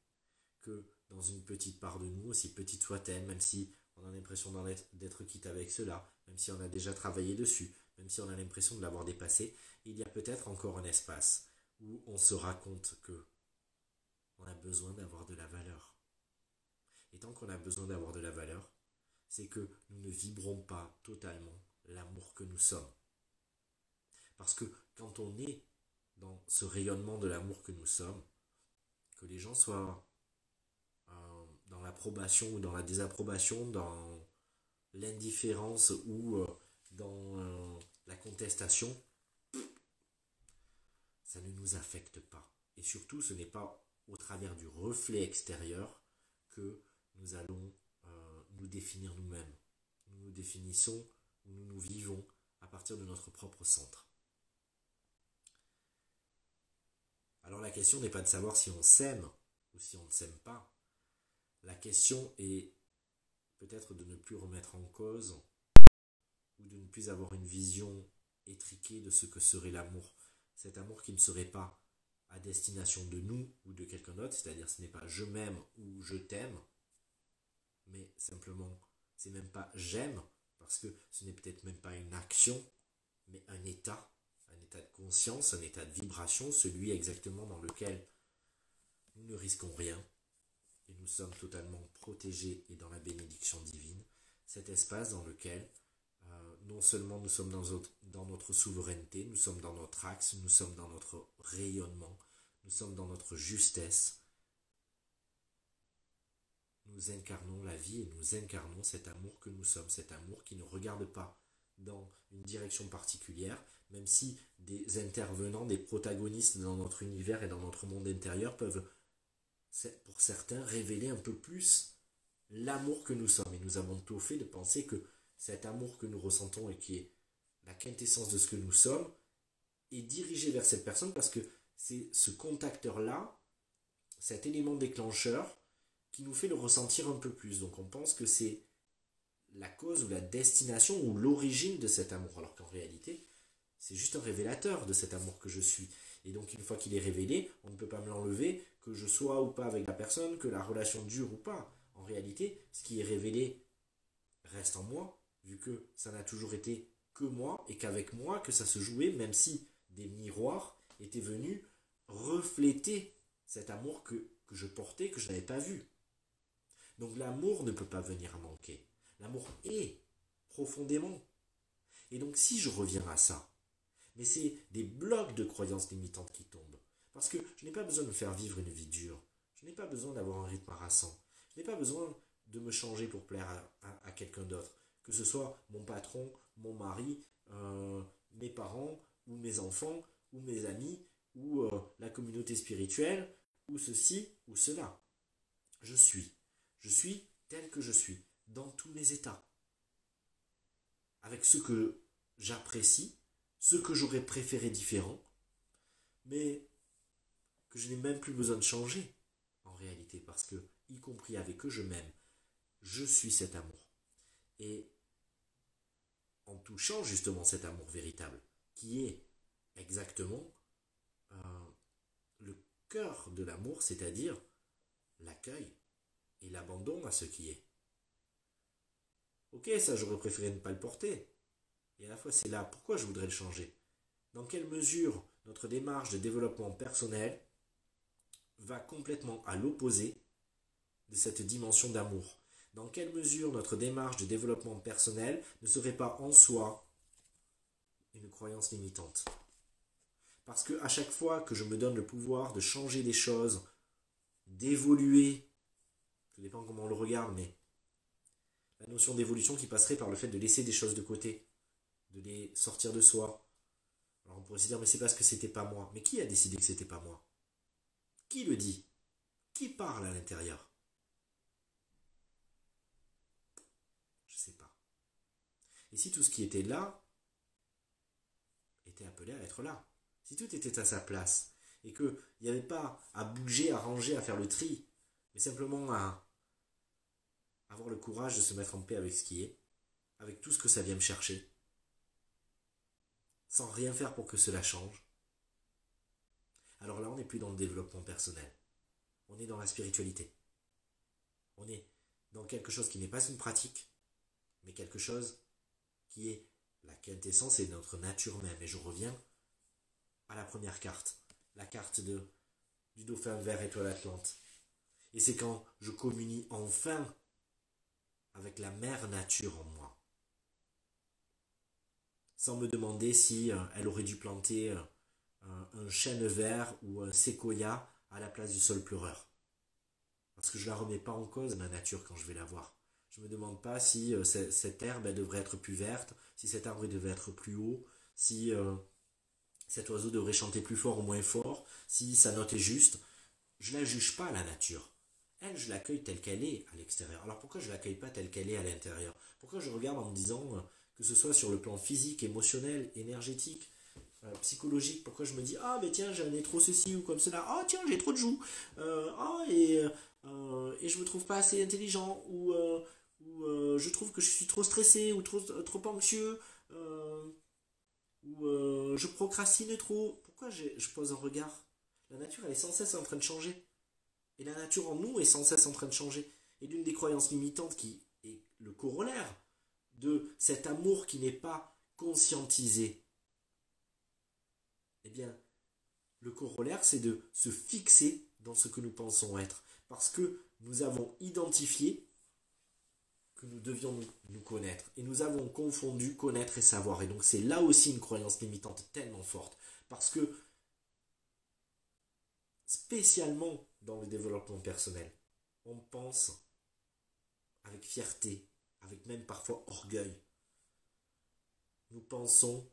que dans une petite part de nous, aussi petite soit-elle, même si on a l'impression d'être quitte avec cela, même si on a déjà travaillé dessus, même si on a l'impression de l'avoir dépassé, il y a peut-être encore un espace où on se raconte que on a besoin d'avoir de la valeur. Et tant qu'on a besoin d'avoir de la valeur, c'est que nous ne vibrons pas totalement l'amour que nous sommes. Parce que quand on est dans ce rayonnement de l'amour que nous sommes, que les gens soient dans l'approbation ou dans la désapprobation, dans l'indifférence ou dans la contestation, ça ne nous affecte pas. Et surtout, ce n'est pas au travers du reflet extérieur que nous allons nous définir nous-mêmes. Nous nous définissons, nous nous vivons à partir de notre propre centre. Alors la question n'est pas de savoir si on s'aime ou si on ne s'aime pas. La question est peut-être de ne plus remettre en cause ou de ne plus avoir une vision étriquée de ce que serait l'amour. Cet amour qui ne serait pas à destination de nous ou de quelqu'un d'autre, c'est-à-dire ce n'est pas je m'aime ou je t'aime, mais simplement c'est même pas j'aime, parce que ce n'est peut-être même pas une action, mais un état de conscience, un état de vibration, celui exactement dans lequel nous ne risquons rien et nous sommes totalement protégés et dans la bénédiction divine, cet espace dans lequel non seulement nous sommes dans notre souveraineté, nous sommes dans notre axe, nous sommes dans notre rayonnement, nous sommes dans notre justesse, nous incarnons la vie et nous incarnons cet amour que nous sommes, cet amour qui ne regarde pas dans une direction particulière, même si des intervenants, des protagonistes dans notre univers et dans notre monde intérieur peuvent, pour certains, révéler un peu plus l'amour que nous sommes. Et nous avons tout fait de penser que cet amour que nous ressentons et qui est la quintessence de ce que nous sommes est dirigé vers cette personne parce que c'est ce contacteur-là, cet élément déclencheur qui nous fait le ressentir un peu plus. Donc on pense que c'est la cause ou la destination ou l'origine de cet amour, alors qu'en réalité, c'est juste un révélateur de cet amour que je suis. Et donc une fois qu'il est révélé, on ne peut pas me l'enlever, que je sois ou pas avec la personne, que la relation dure ou pas. En réalité, ce qui est révélé reste en moi, vu que ça n'a toujours été que moi, et qu'avec moi que ça se jouait, même si des miroirs étaient venus refléter cet amour que je portais, que je n'avais pas vu. Donc l'amour ne peut pas venir à manquer. L'amour est profondément. Et donc si je reviens à ça, mais c'est des blocs de croyances limitantes qui tombent. Parce que je n'ai pas besoin de me faire vivre une vie dure. Je n'ai pas besoin d'avoir un rythme harassant. Je n'ai pas besoin de me changer pour plaire à quelqu'un d'autre. Que ce soit mon patron, mon mari, mes parents, ou mes enfants, ou mes amis, ou la communauté spirituelle, ou ceci, ou cela. Je suis. Je suis tel que je suis, dans tous mes états. Avec ce que j'apprécie, ce que j'aurais préféré différent, mais que je n'ai même plus besoin de changer, en réalité, parce que, y compris avec eux, je m'aime. Je suis cet amour. Et en touchant justement cet amour véritable, qui est exactement le cœur de l'amour, c'est-à-dire l'accueil et l'abandon à ce qui est. Ok, ça j'aurais préféré ne pas le porter. Et à la fois c'est là, pourquoi je voudrais le changer? Dans quelle mesure notre démarche de développement personnel va complètement à l'opposé de cette dimension d'amour? Dans quelle mesure notre démarche de développement personnel ne serait pas en soi une croyance limitante? Parce que à chaque fois que je me donne le pouvoir de changer des choses, d'évoluer, ça dépend comment on le regarde, mais la notion d'évolution qui passerait par le fait de laisser des choses de côté, de les sortir de soi. Alors on pourrait se dire, mais c'est parce que c'était pas moi. Mais qui a décidé que c'était pas moi? Qui le dit? Qui parle à l'intérieur? Je sais pas. Et si tout ce qui était là était appelé à être là, si tout était à sa place, et qu'il n'y avait pas à bouger, à ranger, à faire le tri, mais simplement à avoir le courage de se mettre en paix avec ce qui est, avec tout ce que ça vient me chercher, sans rien faire pour que cela change, alors là on n'est plus dans le développement personnel, on est dans la spiritualité, on est dans quelque chose qui n'est pas une pratique, mais quelque chose qui est la quintessence et notre nature même. Et je reviens à la première carte, la carte du dauphin vert étoile Atlante. Et c'est quand je communie enfin avec la mère nature en moi, sans me demander si elle aurait dû planter un chêne vert ou un séquoia à la place du sol pleureur. Parce que je ne la remets pas en cause, ma nature, quand je vais la voir. Je ne me demande pas si cette herbe elle devrait être plus verte, si cet arbre devrait être plus haut, si cet oiseau devrait chanter plus fort ou moins fort, si sa note est juste. Je ne la juge pas, la nature. Elle, je l'accueille telle qu'elle est à l'extérieur. Alors pourquoi je ne l'accueille pas telle qu'elle est à l'intérieur? Pourquoi je regarde en me disant que que ce soit sur le plan physique, émotionnel, énergétique, psychologique. Pourquoi je me dis, ah mais tiens, j'ai un nez trop ceci ou comme cela, ah tiens, j'ai trop de joues, et je me trouve pas assez intelligent, ou je trouve que je suis trop stressé ou trop anxieux, ou je procrastine trop. Pourquoi je pose un regard? La nature, elle est sans cesse en train de changer. Et la nature en nous est sans cesse en train de changer. Et l'une des croyances limitantes qui est le corollaire de cet amour qui n'est pas conscientisé, eh bien, le corollaire, c'est de se fixer dans ce que nous pensons être. Parce que nous avons identifié que nous devions nous connaître. Et nous avons confondu connaître et savoir. Et donc c'est là aussi une croyance limitante tellement forte. Parce que, spécialement dans le développement personnel, on pense avec fierté, avec même parfois orgueil. Nous pensons,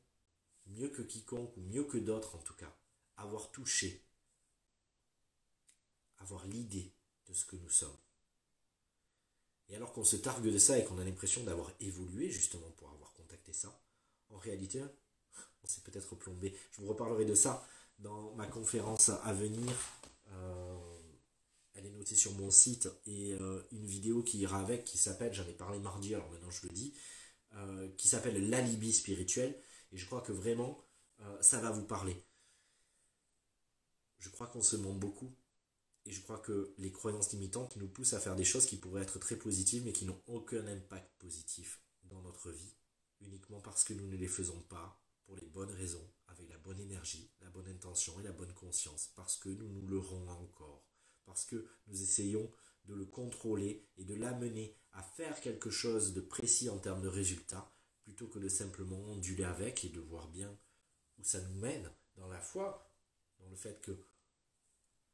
mieux que quiconque, ou mieux que d'autres en tout cas, avoir touché, avoir l'idée de ce que nous sommes. Et alors qu'on se targue de ça et qu'on a l'impression d'avoir évolué justement pour avoir contacté ça, en réalité, on s'est peut-être plombé. Je vous reparlerai de ça dans ma conférence à venir. Elle est notée sur mon site, et une vidéo qui ira avec, qui s'appelle, j'en ai parlé mardi, alors maintenant je le dis, qui s'appelle l'alibi spirituel. Et je crois que vraiment, ça va vous parler. Je crois qu'on se ment beaucoup. Et je crois que les croyances limitantes nous poussent à faire des choses qui pourraient être très positives, mais qui n'ont aucun impact positif dans notre vie, uniquement parce que nous ne les faisons pas pour les bonnes raisons, avec la bonne énergie, la bonne intention et la bonne conscience, parce que nous nous leurrons encore, parce que nous essayons de le contrôler et de l'amener à faire quelque chose de précis en termes de résultats, plutôt que de simplement onduler avec et de voir bien où ça nous mène dans la foi, dans le fait que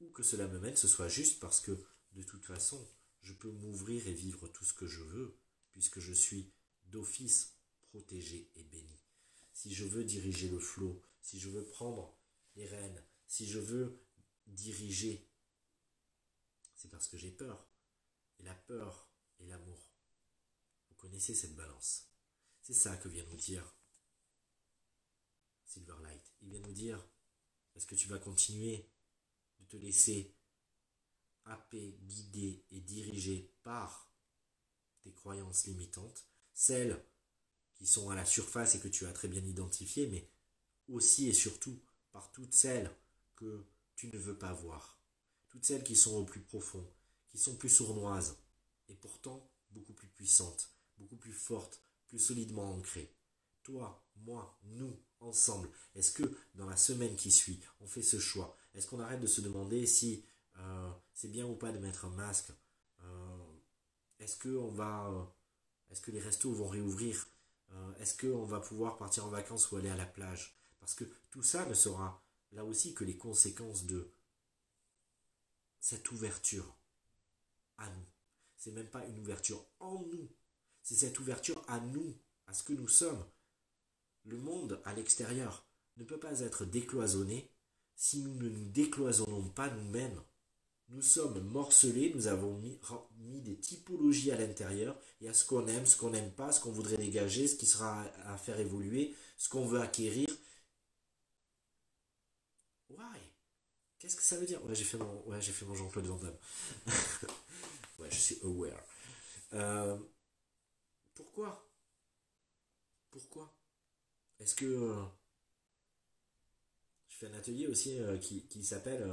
où que cela me mène, ce soit juste, parce que de toute façon, je peux m'ouvrir et vivre tout ce que je veux, puisque je suis d'office protégé et béni. Si je veux diriger le flot, si je veux prendre les rênes, si je veux diriger, c'est parce que j'ai peur. Et la peur et l'amour, vous connaissez cette balance. C'est ça que vient nous dire Silverlight. Il vient nous dire, est-ce que tu vas continuer de te laisser happer, guider et diriger par tes croyances limitantes, celles qui sont à la surface et que tu as très bien identifiées, mais aussi et surtout par toutes celles que tu ne veux pas voir, toutes celles qui sont au plus profond, qui sont plus sournoises et pourtant beaucoup plus puissantes, beaucoup plus fortes, plus solidement ancrées. Toi, moi, nous, ensemble, est-ce que dans la semaine qui suit, on fait ce choix? Est-ce qu'on arrête de se demander si c'est bien ou pas de mettre un masque? Est-ce que les restos vont réouvrir? Est-ce qu'on va pouvoir partir en vacances ou aller à la plage? Parce que tout ça ne sera là aussi que les conséquences de cette ouverture à nous. C'est même pas une ouverture en nous, c'est cette ouverture à nous, à ce que nous sommes. Le monde à l'extérieur ne peut pas être décloisonné si nous ne nous décloisonnons pas nous-mêmes. Nous sommes morcelés, nous avons mis des typologies à l'intérieur, et à ce qu'on aime, ce qu'on n'aime pas, ce qu'on voudrait dégager, ce qui sera à faire évoluer, ce qu'on veut acquérir. Why? Qu'est-ce que ça veut dire? Ouais, j'ai fait mon Jean-Claude Van Damme. Ouais, je suis aware. Pourquoi? Pourquoi? Est-ce que je fais un atelier aussi qui s'appelle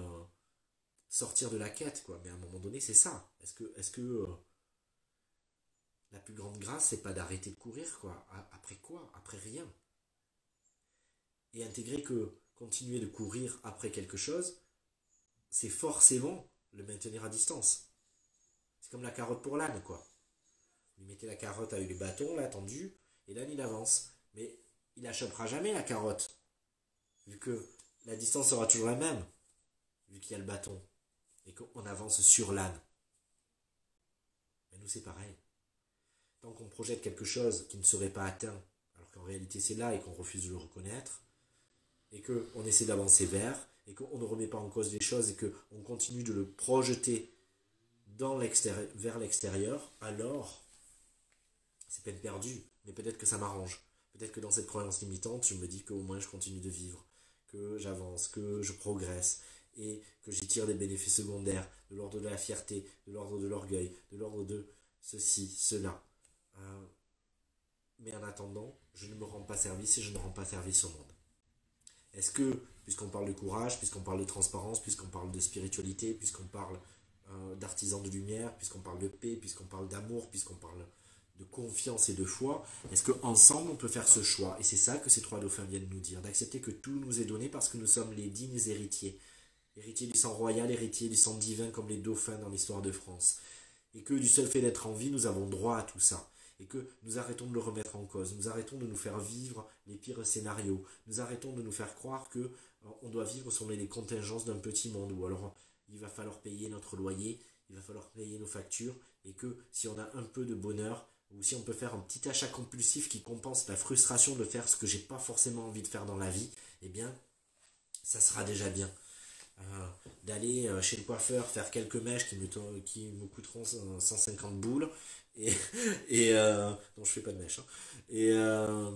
sortir de la quête, quoi. Mais à un moment donné, c'est ça. Est-ce que la plus grande grâce, c'est pas d'arrêter de courir, quoi? Après quoi? Après rien. Et intégrer que continuer de courir après quelque chose, c'est forcément le maintenir à distance. C'est comme la carotte pour l'âne, quoi. Vous lui mettez la carotte avec les bâtons, là, tendu, et l'âne, il avance. Mais il n'achètera jamais la carotte, vu que la distance sera toujours la même, vu qu'il y a le bâton, et qu'on avance sur l'âne. Mais nous, c'est pareil. Tant qu'on projette quelque chose qui ne serait pas atteint, alors qu'en réalité c'est là et qu'on refuse de le reconnaître, et qu'on essaie d'avancer vers, et qu'on ne remet pas en cause les choses, et qu'on continue de le projeter vers l'extérieur, alors c'est peine perdue, mais peut-être que ça m'arrange. Peut-être que dans cette croyance limitante, je me dis qu'au moins je continue de vivre, que j'avance, que je progresse et que j'y tire des bénéfices secondaires, de l'ordre de la fierté, de l'ordre de l'orgueil, de l'ordre de ceci, cela. Euh, mais en attendant, je ne me rends pas service et je ne rends pas service au monde. Est-ce que, puisqu'on parle de courage, puisqu'on parle de transparence, puisqu'on parle de spiritualité, puisqu'on parle d'artisans de lumière, puisqu'on parle de paix, puisqu'on parle d'amour, puisqu'on parle de confiance et de foi, est-ce qu'ensemble on peut faire ce choix? Et c'est ça que ces trois dauphins viennent nous dire, d'accepter que tout nous est donné parce que nous sommes les dignes héritiers. Héritiers du sang royal, héritiers du sang divin comme les dauphins dans l'histoire de France. Et que du seul fait d'être en vie, nous avons droit à tout ça. Et que nous arrêtons de le remettre en cause, nous arrêtons de nous faire vivre les pires scénarios, nous arrêtons de nous faire croire que on doit vivre sur les contingences d'un petit monde, ou alors il va falloir payer notre loyer, il va falloir payer nos factures, et que si on a un peu de bonheur, ou si on peut faire un petit achat compulsif qui compense la frustration de faire ce que j'ai pas forcément envie de faire dans la vie, eh bien, ça sera déjà bien. D'aller chez le coiffeur faire quelques mèches qui me coûteront 150 boules et, donc je fais pas de mèches hein. et, euh,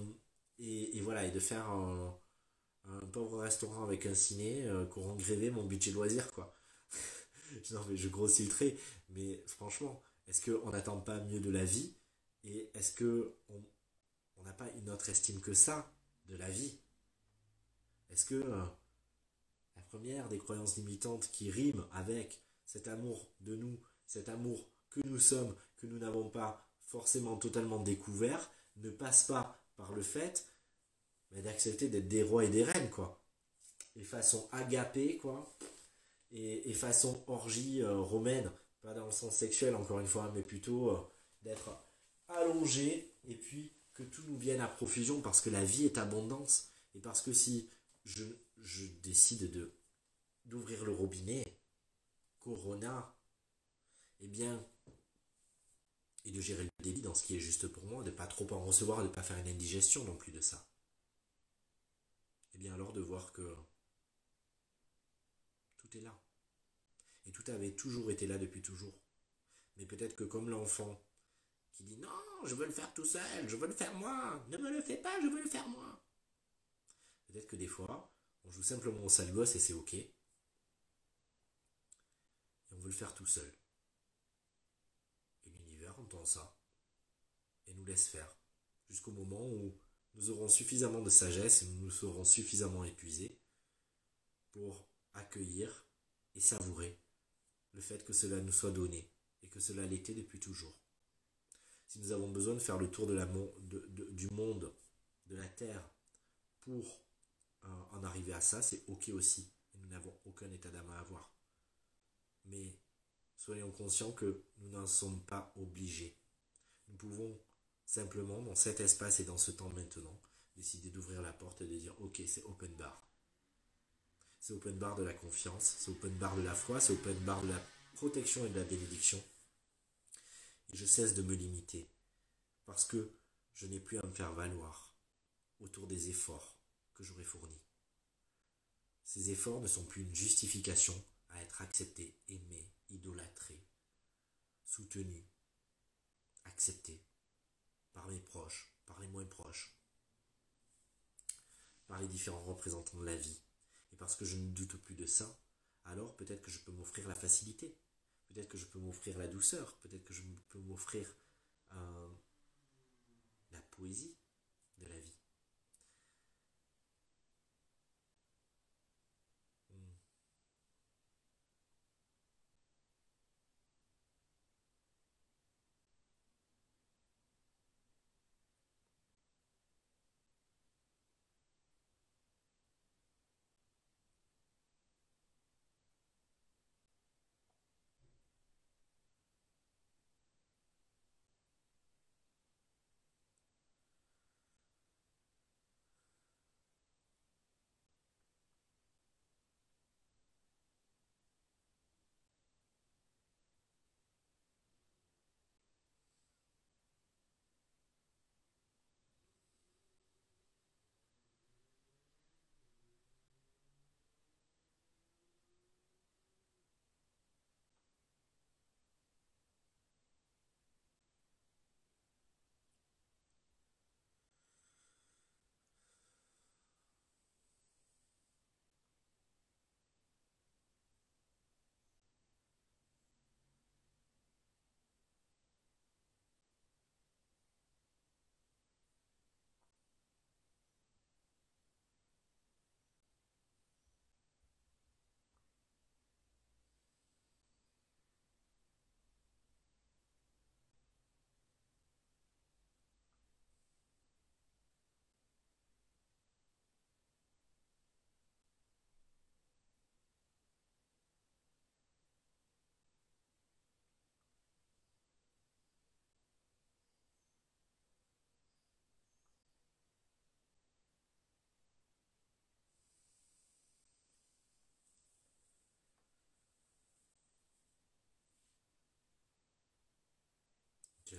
et voilà et de faire un pauvre restaurant avec un ciné courant grévé mon budget loisir quoi. Non mais je grossis le trait mais franchement est-ce qu'on n'attend pas mieux de la vie et est-ce que on n'a pas une autre estime que ça de la vie? Est-ce que la première des croyances limitantes qui rime avec cet amour de nous, cet amour que nous sommes, que nous n'avons pas forcément totalement découvert, ne passe pas par le fait d'accepter d'être des rois et des reines, quoi. Et façon agapée, quoi. Et façon orgie romaine, pas dans le sens sexuel, encore une fois, mais plutôt d'être allongé et puis que tout nous vienne à profusion parce que la vie est abondance. Et parce que si je, je décide d'ouvrir le robinet, Corona, eh bien, et de gérer le débit dans ce qui est juste pour moi, de ne pas trop en recevoir, de ne pas faire une indigestion non plus de ça. Eh bien alors de voir que tout est là. Et tout avait toujours été là depuis toujours. Mais peut-être que comme l'enfant qui dit non, je veux le faire tout seul, je veux le faire moi, ne me le fais pas, je veux le faire moi. Peut-être que des fois, on joue simplement au sale gosse et c'est ok. Et on veut le faire tout seul. Et l'univers entend ça et nous laisse faire. Jusqu'au moment où nous aurons suffisamment de sagesse et nous nous serons suffisamment épuisés pour accueillir et savourer le fait que cela nous soit donné et que cela l'était depuis toujours. Si nous avons besoin de faire le tour du monde, de la Terre, pour en arriver à ça, c'est ok aussi. Et nous n'avons aucun état d'âme à avoir. Mais soyons conscients que nous n'en sommes pas obligés. Nous pouvons simplement, dans cet espace et dans ce temps maintenant, décider d'ouvrir la porte et de dire ok, c'est open bar. C'est open bar de la confiance, c'est open bar de la foi, c'est open bar de la protection et de la bénédiction. Et je cesse de me limiter parce que je n'ai plus à me faire valoir autour des efforts que j'aurais fournis. Ces efforts ne sont plus une justification à être accepté, aimé, idolâtré, soutenu, accepté par mes proches, par les moins proches, par les différents représentants de la vie. Et parce que je ne doute plus de ça, alors peut-être que je peux m'offrir la facilité, peut-être que je peux m'offrir la douceur, peut-être que je peux m'offrir la poésie de la vie.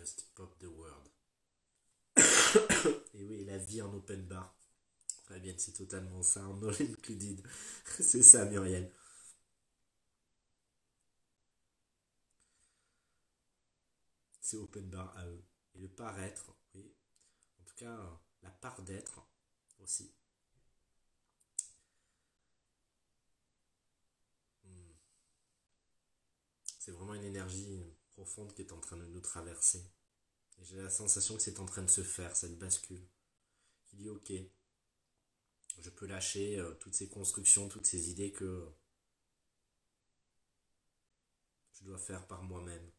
just pop the word. Et oui, la vie en open bar. Très bien, c'est totalement ça, en all included. C'est ça, Muriel. C'est open bar à eux. Et le paraître, oui. En tout cas, la part d'être aussi. Hmm. C'est vraiment une énergie profonde qui est en train de nous traverser. Et j'ai la sensation que c'est en train de se faire, cette bascule. Qui dit ok, je peux lâcher toutes ces constructions, toutes ces idées que je dois faire par moi-même.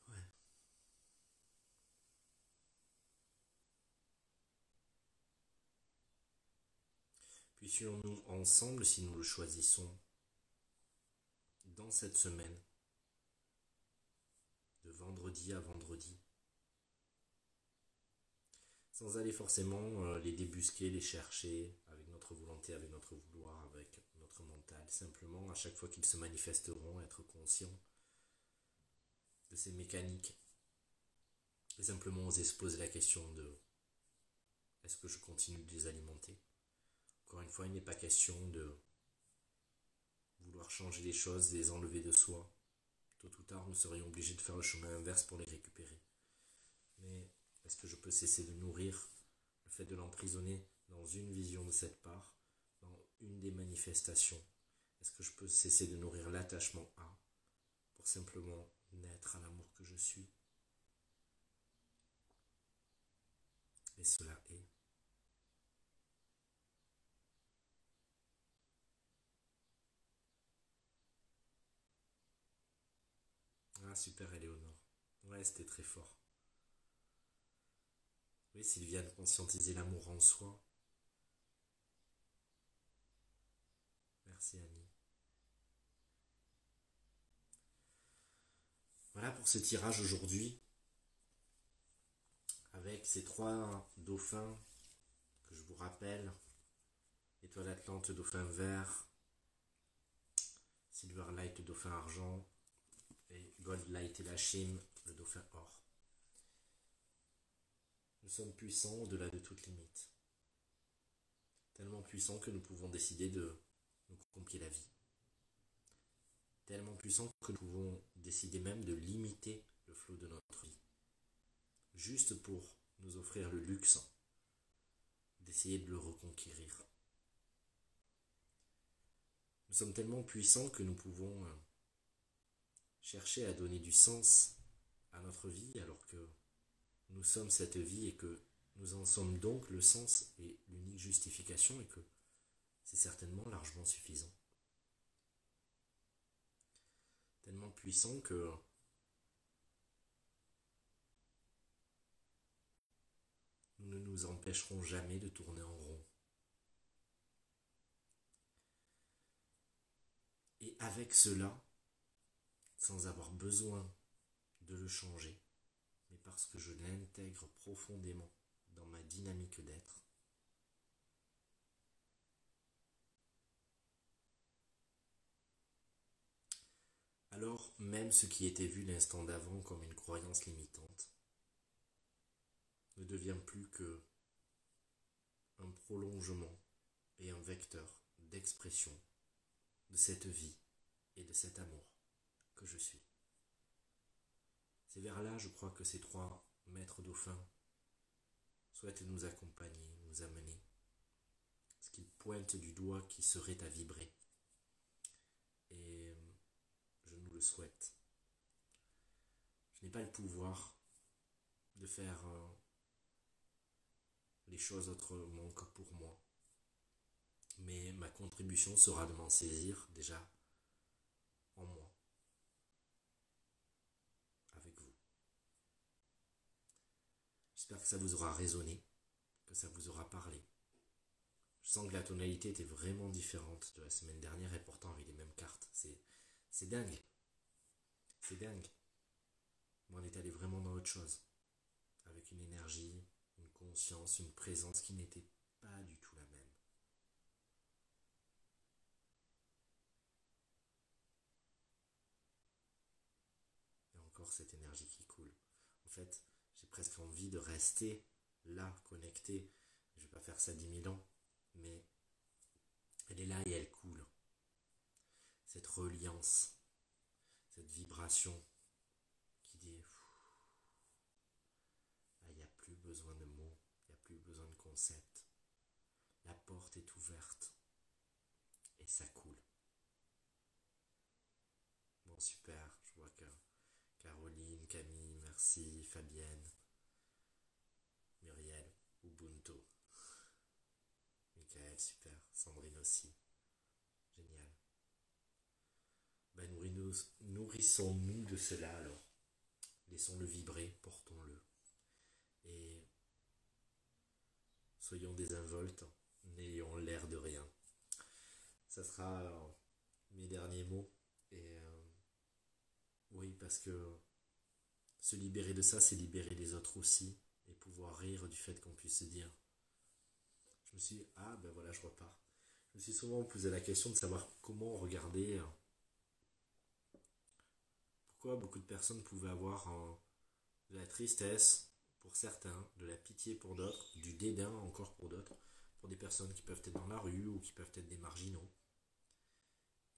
Ouais. Puissions-nous ensemble, si nous le choisissons, dans cette semaine, de vendredi à vendredi, sans aller forcément les débusquer, les chercher, avec notre volonté, avec notre vouloir, avec notre mental. Simplement, à chaque fois qu'ils se manifesteront, être conscient de ces mécaniques. Et simplement oser se poser la question de est-ce que je continue de les alimenter? Encore une fois, il n'est pas question de vouloir changer les choses, les enlever de soi. Tôt ou tard, nous serions obligés de faire le chemin inverse pour les récupérer. Mais est-ce que je peux cesser de nourrir le fait de l'emprisonner dans une vision de cette part, dans une des manifestations? Est-ce que je peux cesser de nourrir l'attachement à, pour simplement naître à l'amour que je suis? Et cela est. Ah super Éléonore. Ouais, c'était très fort. Oui, Sylviane, conscientiser l'amour en soi. Merci Annie. Voilà pour ce tirage aujourd'hui, avec ces trois dauphins que je vous rappelle. Étoile Atlante, dauphin vert, Silver Light, le dauphin argent, et Gold Light et Lachim, le dauphin or. Nous sommes puissants au-delà de toute limite. Tellement puissants que nous pouvons décider de nous compliquer la vie. Tellement puissants que nous pouvons décider même de limiter le flot de notre vie. Juste pour nous offrir le luxe d'essayer de le reconquérir. Nous sommes tellement puissants que nous pouvons chercher à donner du sens à notre vie alors que nous sommes cette vie et que nous en sommes donc le sens et l'unique justification et que c'est certainement largement suffisant. Tellement puissant que nous ne nous empêcherons jamais de tourner en rond. Et avec cela, sans avoir besoin de le changer, mais parce que je l'intègre profondément dans ma dynamique d'être, alors même ce qui était vu l'instant d'avant comme une croyance limitante ne devient plus que un prolongement et un vecteur d'expression de cette vie et de cet amour que je suis. C'est vers là, je crois, que ces trois maîtres dauphins souhaitent nous accompagner, nous amener, ce qu'ils pointent du doigt qui serait à vibrer. Et je nous le souhaite. Je n'ai pas le pouvoir de faire les choses autrement que pour moi. Mais ma contribution sera de m'en saisir déjà en moi, avec vous. J'espère que ça vous aura résonné. que ça vous aura parlé. Je sens que la tonalité était vraiment différente de la semaine dernière et pourtant avec les mêmes cartes. C'est dingue. C'est dingue. Moi, on est allé vraiment dans autre chose. Avec une énergie, une conscience, une présence qui n'était pas du tout la même. Et encore cette énergie qui coule. En fait, j'ai presque envie de rester là, connecté. Je ne vais pas faire ça 10 000 ans, mais elle est là et elle coule. Cette reliance, cette vibration qui dit il n'y a plus besoin de mots, il n'y a plus besoin de concepts. La porte est ouverte et ça coule. Bon, super, je vois que Caroline, Camille, merci, Fabienne, Muriel, Ubuntu, Michael, super, Sandrine aussi, génial. Ben, nourrissons-nous de cela alors. Laissons-le vibrer, portons-le. Et soyons désinvoltes, n'ayons l'air de rien. Ça sera mes derniers mots. Et oui, parce que se libérer de ça, c'est libérer les autres aussi. Et pouvoir rire du fait qu'on puisse se dire. Je me suis dit, ah ben voilà, je repars. Je me suis souvent posé la question de savoir comment regarder. Pourquoi beaucoup de personnes pouvaient avoir de la tristesse pour certains, de la pitié pour d'autres, du dédain encore pour d'autres, pour des personnes qui peuvent être dans la rue ou qui peuvent être des marginaux,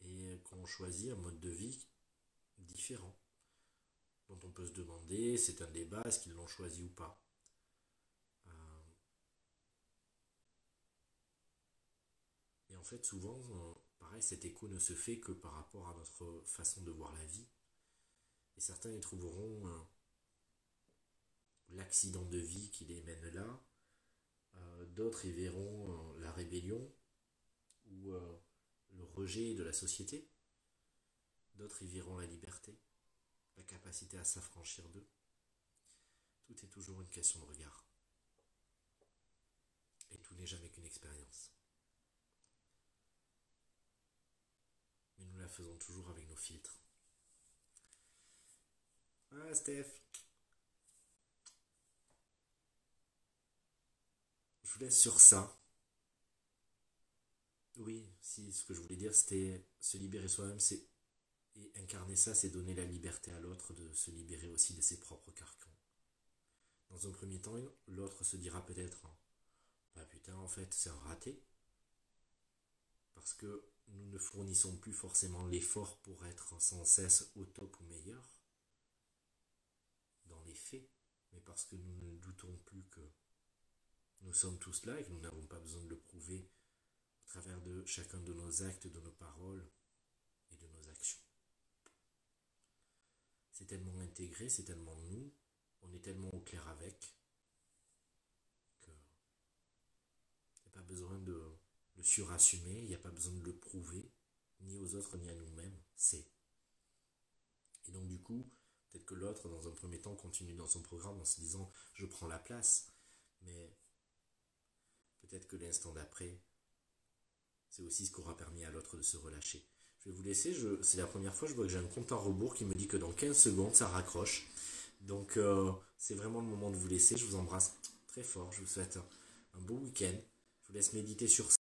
et qu'on choisit un mode de vie différent, dont on peut se demander, c'est un débat, est-ce qu'ils l'ont choisi ou pas. Et en fait, souvent, pareil, cet écho ne se fait que par rapport à notre façon de voir la vie. Et certains y trouveront l'accident de vie qui les mène là. D'autres y verront la rébellion ou le rejet de la société. D'autres y verront la liberté, la capacité à s'affranchir d'eux. Tout est toujours une question de regard. Et tout n'est jamais qu'une expérience. Mais nous la faisons toujours avec nos filtres. Ah, Steph, je vous laisse sur ça. Oui, si, ce que je voulais dire, c'était se libérer soi-même, c'est et incarner ça, c'est donner la liberté à l'autre de se libérer aussi de ses propres carcans. Dans un premier temps, l'autre se dira peut-être, bah putain, en fait, c'est un raté, parce que nous ne fournissons plus forcément l'effort pour être sans cesse au top ou meilleur, dans les faits, mais parce que nous ne doutons plus que nous sommes tous là et que nous n'avons pas besoin de le prouver au travers de chacun de nos actes, de nos paroles et de nos actions. C'est tellement intégré, c'est tellement nous, on est tellement au clair avec que il n'y a pas besoin de le surassumer, il n'y a pas besoin de le prouver, ni aux autres ni à nous-mêmes, c'est. Et donc du coup, peut-être que l'autre, dans un premier temps, continue dans son programme en se disant « je prends la place », mais peut-être que l'instant d'après, c'est aussi ce qu'aura permis à l'autre de se relâcher. Je vais vous laisser, c'est la première fois que je vois que j'ai un compte en rebours qui me dit que dans 15 secondes, ça raccroche. Donc c'est vraiment le moment de vous laisser, je vous embrasse très fort, je vous souhaite un beau week-end, je vous laisse méditer sur ça.